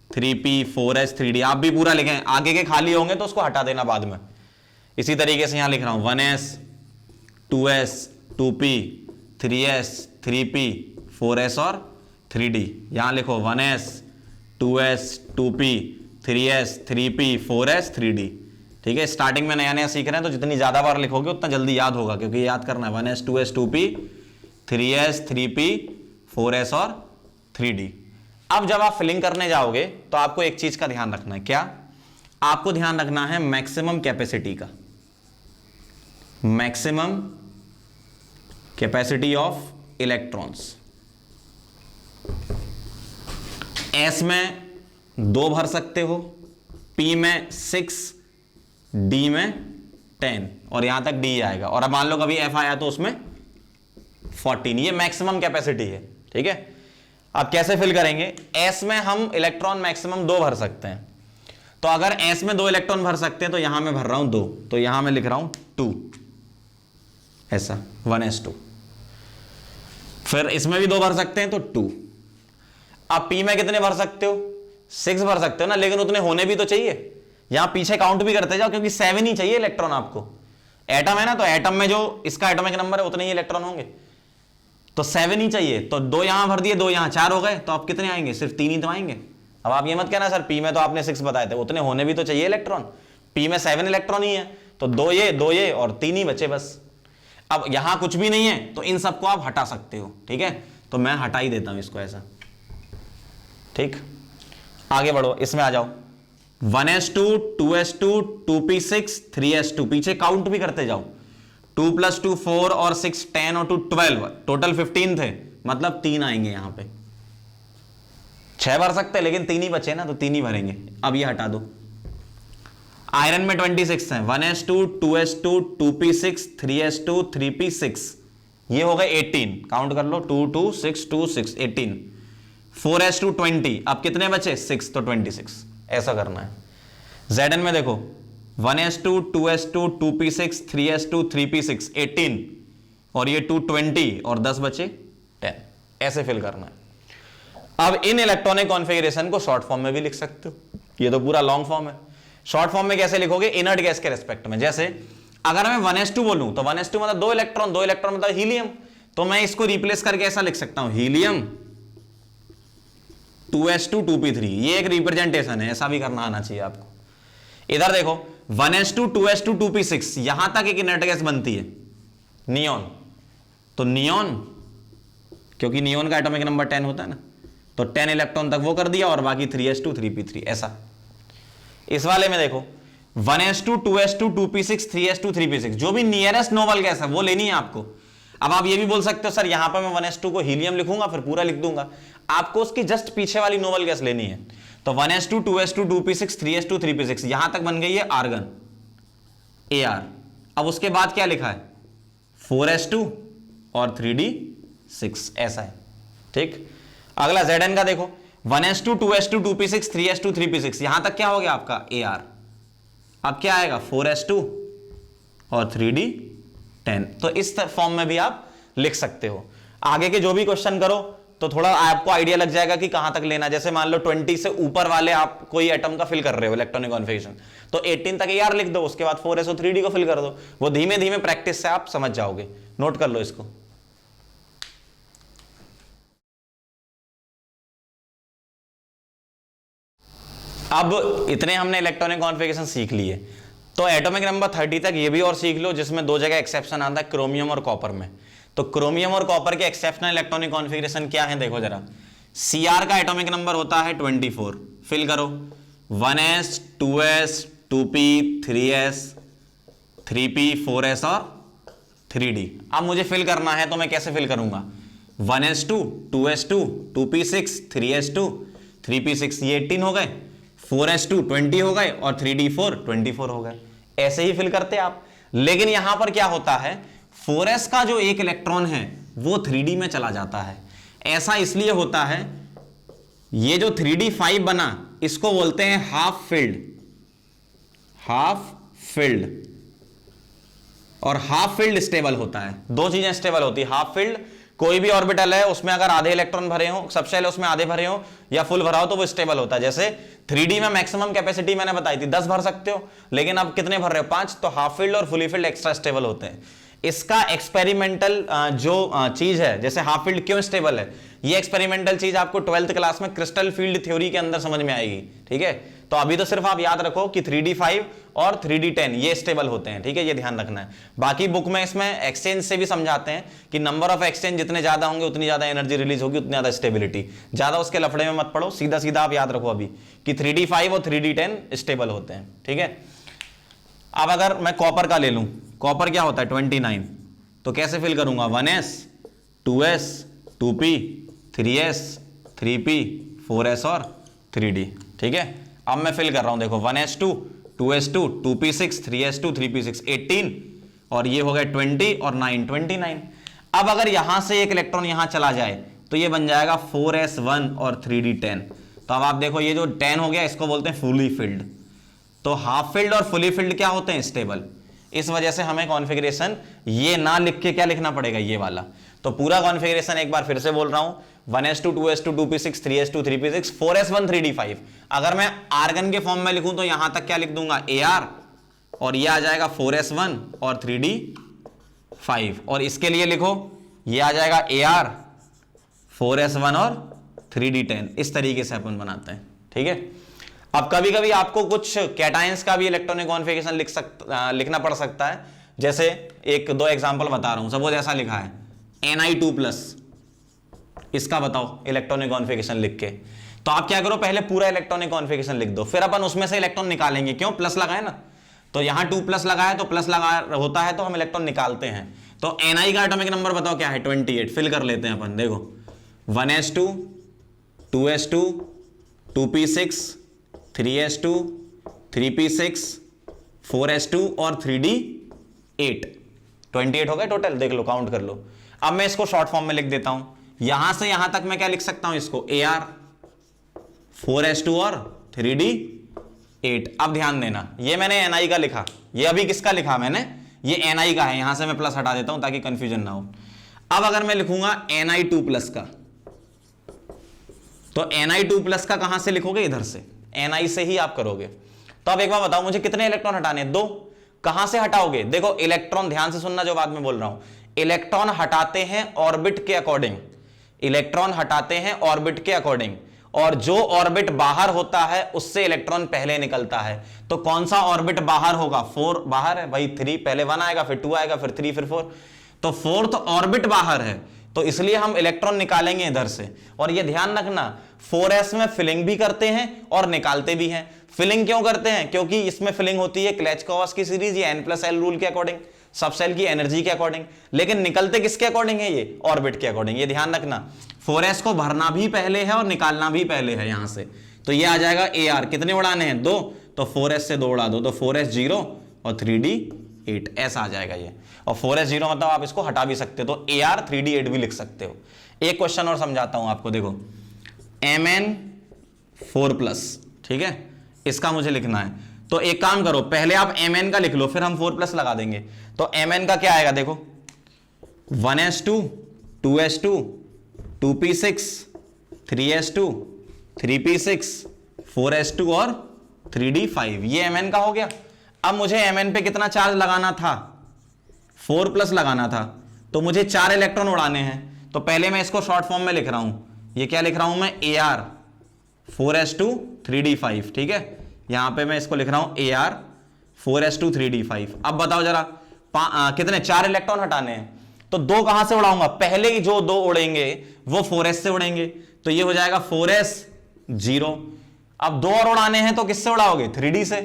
3p 4s 3d। आप भी पूरा लिखें, आगे के खाली होंगे तो उसको हटा देना बाद में। इसी तरीके से यहां लिख रहा हूं 1s 2s 2p 3s 3p 4s और 3d। यहां लिखो 1s 2s 2p 3s 3p 4s 3d। ठीक है, स्टार्टिंग में नया नया सीख रहे हैं तो जितनी ज्यादा बार लिखोगे उतना जल्दी याद होगा, क्योंकि याद करना है 1s 2s 2p 3s 3p 4s और 3d। अब जब आप फिलिंग करने जाओगे तो आपको एक चीज का ध्यान रखना है। क्या? आपको ध्यान रखना है मैक्सिमम कैपेसिटी का। Maximum capacity of electrons. S में 2 भर सकते हो, पी में 6, डी में 10 और यहां तक डी आएगा। और अब मान लो कभी एफ आया तो उसमें 14। ये मैक्सिमम कैपेसिटी है, ठीक है। अब कैसे फिल करेंगे? एस में हम इलेक्ट्रॉन मैक्सिमम 2 भर सकते हैं, तो अगर एस में 2 इलेक्ट्रॉन भर सकते हैं तो यहां मैं भर रहा हूं 2, तो यहां मैं लिख रहा हूं 2, ऐसा 1s2। फिर इसमें भी 2 भर सकते हैं तो 2। अब पी में कितने भर सकते हो? 6 भर सकते हो ना, लेकिन उतने होने भी तो चाहिए। यहां पीछे काउंट भी करते जाओ, क्योंकि 7 ही चाहिए इलेक्ट्रॉन आपको। एटम है ना, तो एटम में जो इसका एटॉमिक नंबर है उतने ही इलेक्ट्रॉन होंगे, तो 7 ही चाहिए। तो 2 यहां भर दिए, 2 यहां, 4 हो गए। तो अब कितने आएंगे? सिर्फ 3 ही तो आएंगे। अब आप ये मत कहना सर पी में तो आपने 6 बताए थे, उतने होने भी तो चाहिए इलेक्ट्रॉन। पी में 7 इलेक्ट्रॉन ही है, तो 2 ये और 3 ही बचे बस। अब यहां कुछ भी नहीं है, तो इन सबको आप हटा सकते हो, ठीक है। तो मैं हटा ही देता हूं इसको ऐसा, ठीक। आगे बढ़ो, इसमें आ जाओ। 1s2, 2s2, 2p6, 3s2, पीछे काउंट भी करते जाओ। 2 + 2 4 और 6 10 और 2 12, टोटल 15 थे, मतलब 3 आएंगे यहां पे। 6 भर सकते हैं, लेकिन 3 ही बचे ना, तो 3 ही भरेंगे। अब ये हटा दो। आयरन में 26 है। 1s2, 2s2, 2p6, 3s2, 3p6, ये हो गए 18। काउंट कर लो, 2 2 6 2 6 18। 4s2 20, अब कितने बचे? 6, तो 26। ऐसा करना है। Zn में देखो 1s2, 2s2, 2p6, 3s2, 3p6, 18 और ये 2 20 और 10 बचे 10। ऐसे फिल करना है। अब इन इलेक्ट्रॉनिक कॉन्फ़िगरेशन को शॉर्ट फॉर्म में भी लिख सकते हो, ये तो पूरा लॉन्ग फॉर्म है। शॉर्ट फॉर्म में कैसे लिखोगे? इनर्ट गैस के रेस्पेक्ट में। जैसे अगर मैं 1s2 बोलूं तो 1s2 मतलब 2 इलेक्ट्रॉन, 2 इलेक्ट्रॉन मतलब हीलियम, तो मैं इसको रिप्लेस करके ऐसा लिख सकता हूं, हीलियम 2s2 2p3। ये एक रिप्रेजेंटेशन है, ऐसा भी करना आना चाहिए आपको। इधर देखो 1s2 2s2 2p6, यहां तक एक इनर्ट गैस बनती है, नियॉन। तो नियॉन, क्योंकि नियॉन का एटॉमिक नंबर 10 होता है ना, तो 10 इलेक्ट्रॉन तक वो कर दिया, और बाकी 3s2 3p3 ऐसा। इस वाले में देखो 1s2 2s2 2p6 3s2 3p6, जो भी नियरेस्ट नोबल गैस है वो लेनी है आपको। अब आप ये भी बोल सकते हो सर यहां पर मैं 1s2 को हीलियम लिखूंगा फिर पूरा लिख दूंगा, आपको उसकी जस्ट पीछे वाली नोबल गैस लेनी है। तो 1s2 2s2 2p6 3s2 3p6, यहां तक बन गई है आर्गन, Ar। अब उसके बाद क्या लिखा है? 4s2 और 3d6, ऐसा है, ठीक। अगला Zn का देखो 1s2 2s2 2p6 3s2 3p6, यहां तक क्या हो गया आपका? Ar। अब क्या आएगा? 4s2 और 3d10। तो इस फॉर्म में भी आप लिख सकते हो। आगे के जो भी क्वेश्चन करो तो थोड़ा आपको आइडिया लग जाएगा कि कहां तक लेना। जैसे मान लो 20 से ऊपर वाले आप कोई एटम का फिल कर रहे हो इलेक्ट्रॉनिक कॉन्फ़िगरेशन, तो 18 तक Ar लिख दो, उसके बाद 4s और 3d को फिल कर दो। वो धीमे धीमे प्रैक्टिस से आप समझ जाओगे। नोट कर लो इसको। अब इतने हमने इलेक्ट्रॉनिक कॉन्फ़िगरेशन सीख लिए, तो एटॉमिक नंबर 30 तक ये भी और सीख लो, जिसमें 2 जगह एक्सेप्शन आता है, क्रोमियम और कॉपर में। तो क्रोमियम और कॉपर के एक्सेप्शनल इलेक्ट्रॉनिक कॉन्फ़िगरेशन क्या है देखो जरा। Cr का एटॉमिक नंबर होता है 24, फिल करो 1s 2s 2p 3s 3p 4s और 3d। अब मुझे फिल करना है तो मैं कैसे फिल करूंगा? 1s2 2s2 2p6 3s2 3p6, ये 18 हो गए, 4s2 20 हो गए और 3d4 24 हो गए। ऐसे ही फिल करते आप। लेकिन यहां पर क्या होता है, 4s का जो एक इलेक्ट्रॉन है वो 3d में चला जाता है। ऐसा इसलिए होता है, ये जो 3d5 बना इसको बोलते हैं हाफ फिल्ड। हाफ फिल्ड और हाफ फिल्ड स्टेबल होता है। 2 चीजें स्टेबल होती है। हाफ फिल्ड, कोई भी ऑर्बिटल है उसमें अगर आधे इलेक्ट्रॉन भरे हो, सबशेल उसमें आधे भरे हो या फुल भरा हो तो वो स्टेबल होता है। जैसे 3d में मैक्सिमम कैपेसिटी मैंने बताई थी 10 भर सकते हो, लेकिन अब कितने भर रहे हो? 5। तो हाफ फील्ड और फुली फील्ड एक्स्ट्रा स्टेबल होते हैं। इसका एक्सपेरिमेंटल जो चीज है, जैसे हाफ फील्ड क्यों स्टेबल है, ये एक्सपेरिमेंटल चीज आपको 12th क्लास में क्रिस्टल फील्ड थ्योरी के अंदर समझ में आएगी, ठीक है। तो अभी तो सिर्फ आप याद रखो कि 3d5 और 3d10 ये स्टेबल होते हैं, ठीक है, ये ध्यान रखना है। बाकी बुक में इसमें एक्सचेंज से भी समझाते हैं कि नंबर ऑफ एक्सचेंज जितने ज्यादा होंगे उतनी ज्यादा एनर्जी रिलीज होगी, उतनी ज्यादा स्टेबिलिटी। ज्यादा उसके लफड़े में मत पड़ो, सीधा सीधा आप याद रखो अभी कि 3d5 और 3d10 स्टेबल होते हैं, ठीक है। अब अगर मैं कॉपर का ले लूं, कॉपर क्या होता है 29, तो कैसे फिल करूंगा 1s 2s 2p 3s 3p 4s और 3d। ठीक है, अब मैं फिल कर रहा हूं, देखो 1s2 2s2 2p6 3s2 3p6 18 और ये हो गया 20 और 9 29। अब अगर यहां से एक इलेक्ट्रॉन यहां चला जाए तो ये बन जाएगा 4s1 और 3d 10। तो अब आप देखो ये जो 10 हो गया इसको बोलते हैं फुली फिल्ड। तो हाफ फिल्ड और फुली फिल्ड क्या होते हैं स्टेबल। इस वजह से हमें कॉन्फ़िगरेशन ये ना लिख के क्या लिखना पड़ेगा ये वाला। तो पूरा कॉन्फ़िगरेशन एक बार फिर से बोल रहा हूं 1s2 2s2 2p6 3s2 3p6 4s1 3d5। अगर मैं आर्गन के फॉर्म में लिखूं तो यहां तक क्या लिख दूंगा AR और ये आ जाएगा 4s1 और 3d5 और इसके लिए लिखो ये आ जाएगा AR 4s1 और 3d10। इस तरीके से अपन बनाते हैं। ठीक है, अब कभी कभी आपको कुछ कैटायंस का भी इलेक्ट्रॉनिक कॉन्फ़िगरेशन लिखना पड़ सकता है। जैसे एक दो एग्जांपल बता रहा हूं, सपोज ऐसा लिखा है Ni2+, इसका बताओ इलेक्ट्रॉनिक कॉन्फ़िगरेशन लिख के। तो आप क्या करो पहले पूरा इलेक्ट्रॉनिक कॉन्फ़िगरेशन लिख दो, फिर अपन उसमें से इलेक्ट्रॉन निकालेंगे। क्यों, प्लस लगाए ना, तो यहां 2+ लगाया तो प्लस लगा होता है तो हम इलेक्ट्रॉन निकालते हैं। तो Ni का एटॉमिक नंबर बताओ क्या है 28। फिल कर लेते हैं अपन, देखो 1s2 2s2 2p6 3s2 3p6 4s2 और 3d8 28 हो गए टोटल। देख लो, काउंट कर लो। अब मैं इसको शॉर्ट फॉर्म में लिख देता हूं, यहां से यहां तक मैं क्या लिख सकता हूं इसको AR 4s2 और 3d8। अब ध्यान देना, ये मैंने Ni का लिखा, ये अभी किसका लिखा मैंने, ये Ni का है। यहां से मैं प्लस हटा देता हूं ताकि कंफ्यूजन ना हो। अब अगर मैं लिखूंगा Ni2+ का, तो Ni2+ का कहां से लिखोगे, इधर से Ni से ही आप करोगे। तो अब एक बार बताओ मुझे कितने इलेक्ट्रॉन हटाने, 2। कहां से हटाओगे, देखो इलेक्ट्रॉन, ध्यान से सुनना जो बात मैं बोल रहा हूं, इलेक्ट्रॉन हटाते हैं ऑर्बिट के अकॉर्डिंग। इलेक्ट्रॉन हटाते हैं ऑर्बिट के अकॉर्डिंग, और जो ऑर्बिट बाहर होता है उससे इलेक्ट्रॉन पहले निकलता है। तो कौन सा ऑर्बिट बाहर होगा, 4 बाहर है भाई, 3 पहले 1 आएगा, फिर 2 आएगा, फिर 3, फिर 4। तो 4th ऑर्बिट बाहर है, तो इसलिए हम इलेक्ट्रॉन निकालेंगे इधर से। और ये ध्यान रखना 4s में फिलिंग भी करते हैं और निकालते भी हैं। फिलिंग क्यों करते हैं, क्योंकि इसमें फिलिंग होती है क्लेचकोवस की सीरीज, ये n+l रूल के अकॉर्डिंग, सब सेल की एनर्जी के अकॉर्डिंग। लेकिन निकलते किसके अकॉर्डिंग है, ये ऑर्बिट के अकॉर्डिंग। ये ध्यान रखना 4s को भरना भी पहले है और निकालना भी पहले है यहां से। तो ये आ जाएगा AR, कितने उड़ाने हैं 2, तो 4s से 2 उड़ा दो, तो 4s 0 और 3d8 ऐसा आ जाएगा ये। और 4s 0 मतलब आप इसको हटा भी सकते हो, तो AR 3d8 भी लिख सकते हो। एक क्वेश्चन और समझाता हूं आपको, देखो Mn4+, ठीक है, इसका मुझे लिखना है। तो एक काम करो, पहले आप Mn का लिख लो, फिर हम 4+ लगा देंगे। तो Mn का क्या आएगा, देखो 1s2 2s2 2p6 3s2 3p6 4s2 और 3d5, ये Mn का हो गया। अब मुझे Mn पे कितना चार्ज लगाना था, 4+ लगाना था, तो मुझे 4 इलेक्ट्रॉन उड़ाने हैं। तो पहले मैं इसको शॉर्ट फॉर्म में लिख रहा हूं, ये क्या लिख रहा हूं मैं, AR 4s2 3d5, ठीक है। यहां पे मैं इसको लिख रहा हूं AR 4s2 3d5। अब बताओ जरा कितने 4 इलेक्ट्रॉन हटाने हैं, तो 2 कहां से उड़ाऊंगा, पहले ही जो 2 उड़ेंगे वो 4s से उड़ेंगे, तो ये हो जाएगा 4s 0। अब 2 और उड़ाने हैं तो किससे उड़ाओगे, 3d से,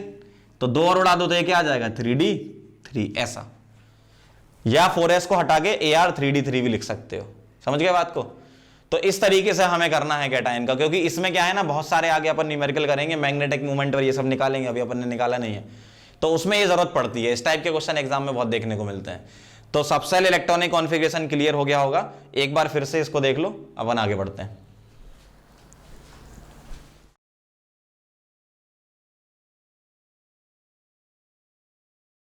तो 2 और उड़ा दो तो ये क्या आ जाएगा 3d3 ऐसा। या 4s को हटा के AR 3d3 भी लिख सकते हो, समझ गए बात को। तो इस तरीके से हमें करना है कैटायन का, क्योंकि इसमें क्या है ना, बहुत सारे आगे अपन न्यूमेरिकल करेंगे, मैग्नेटिक मूवमेंट और ये सब निकालेंगे, अभी अपन ने निकाला नहीं है, तो उसमें ये जरूरत पड़ती है। इस टाइप के क्वेश्चन एग्जाम में बहुत देखने को मिलते हैं। तो सबसेल इलेक्ट्रॉनिक कॉन्फ़िगरेशन क्लियर हो गया होगा, एक बार फिर से इसको देख लो, अपन आगे बढ़ते हैं।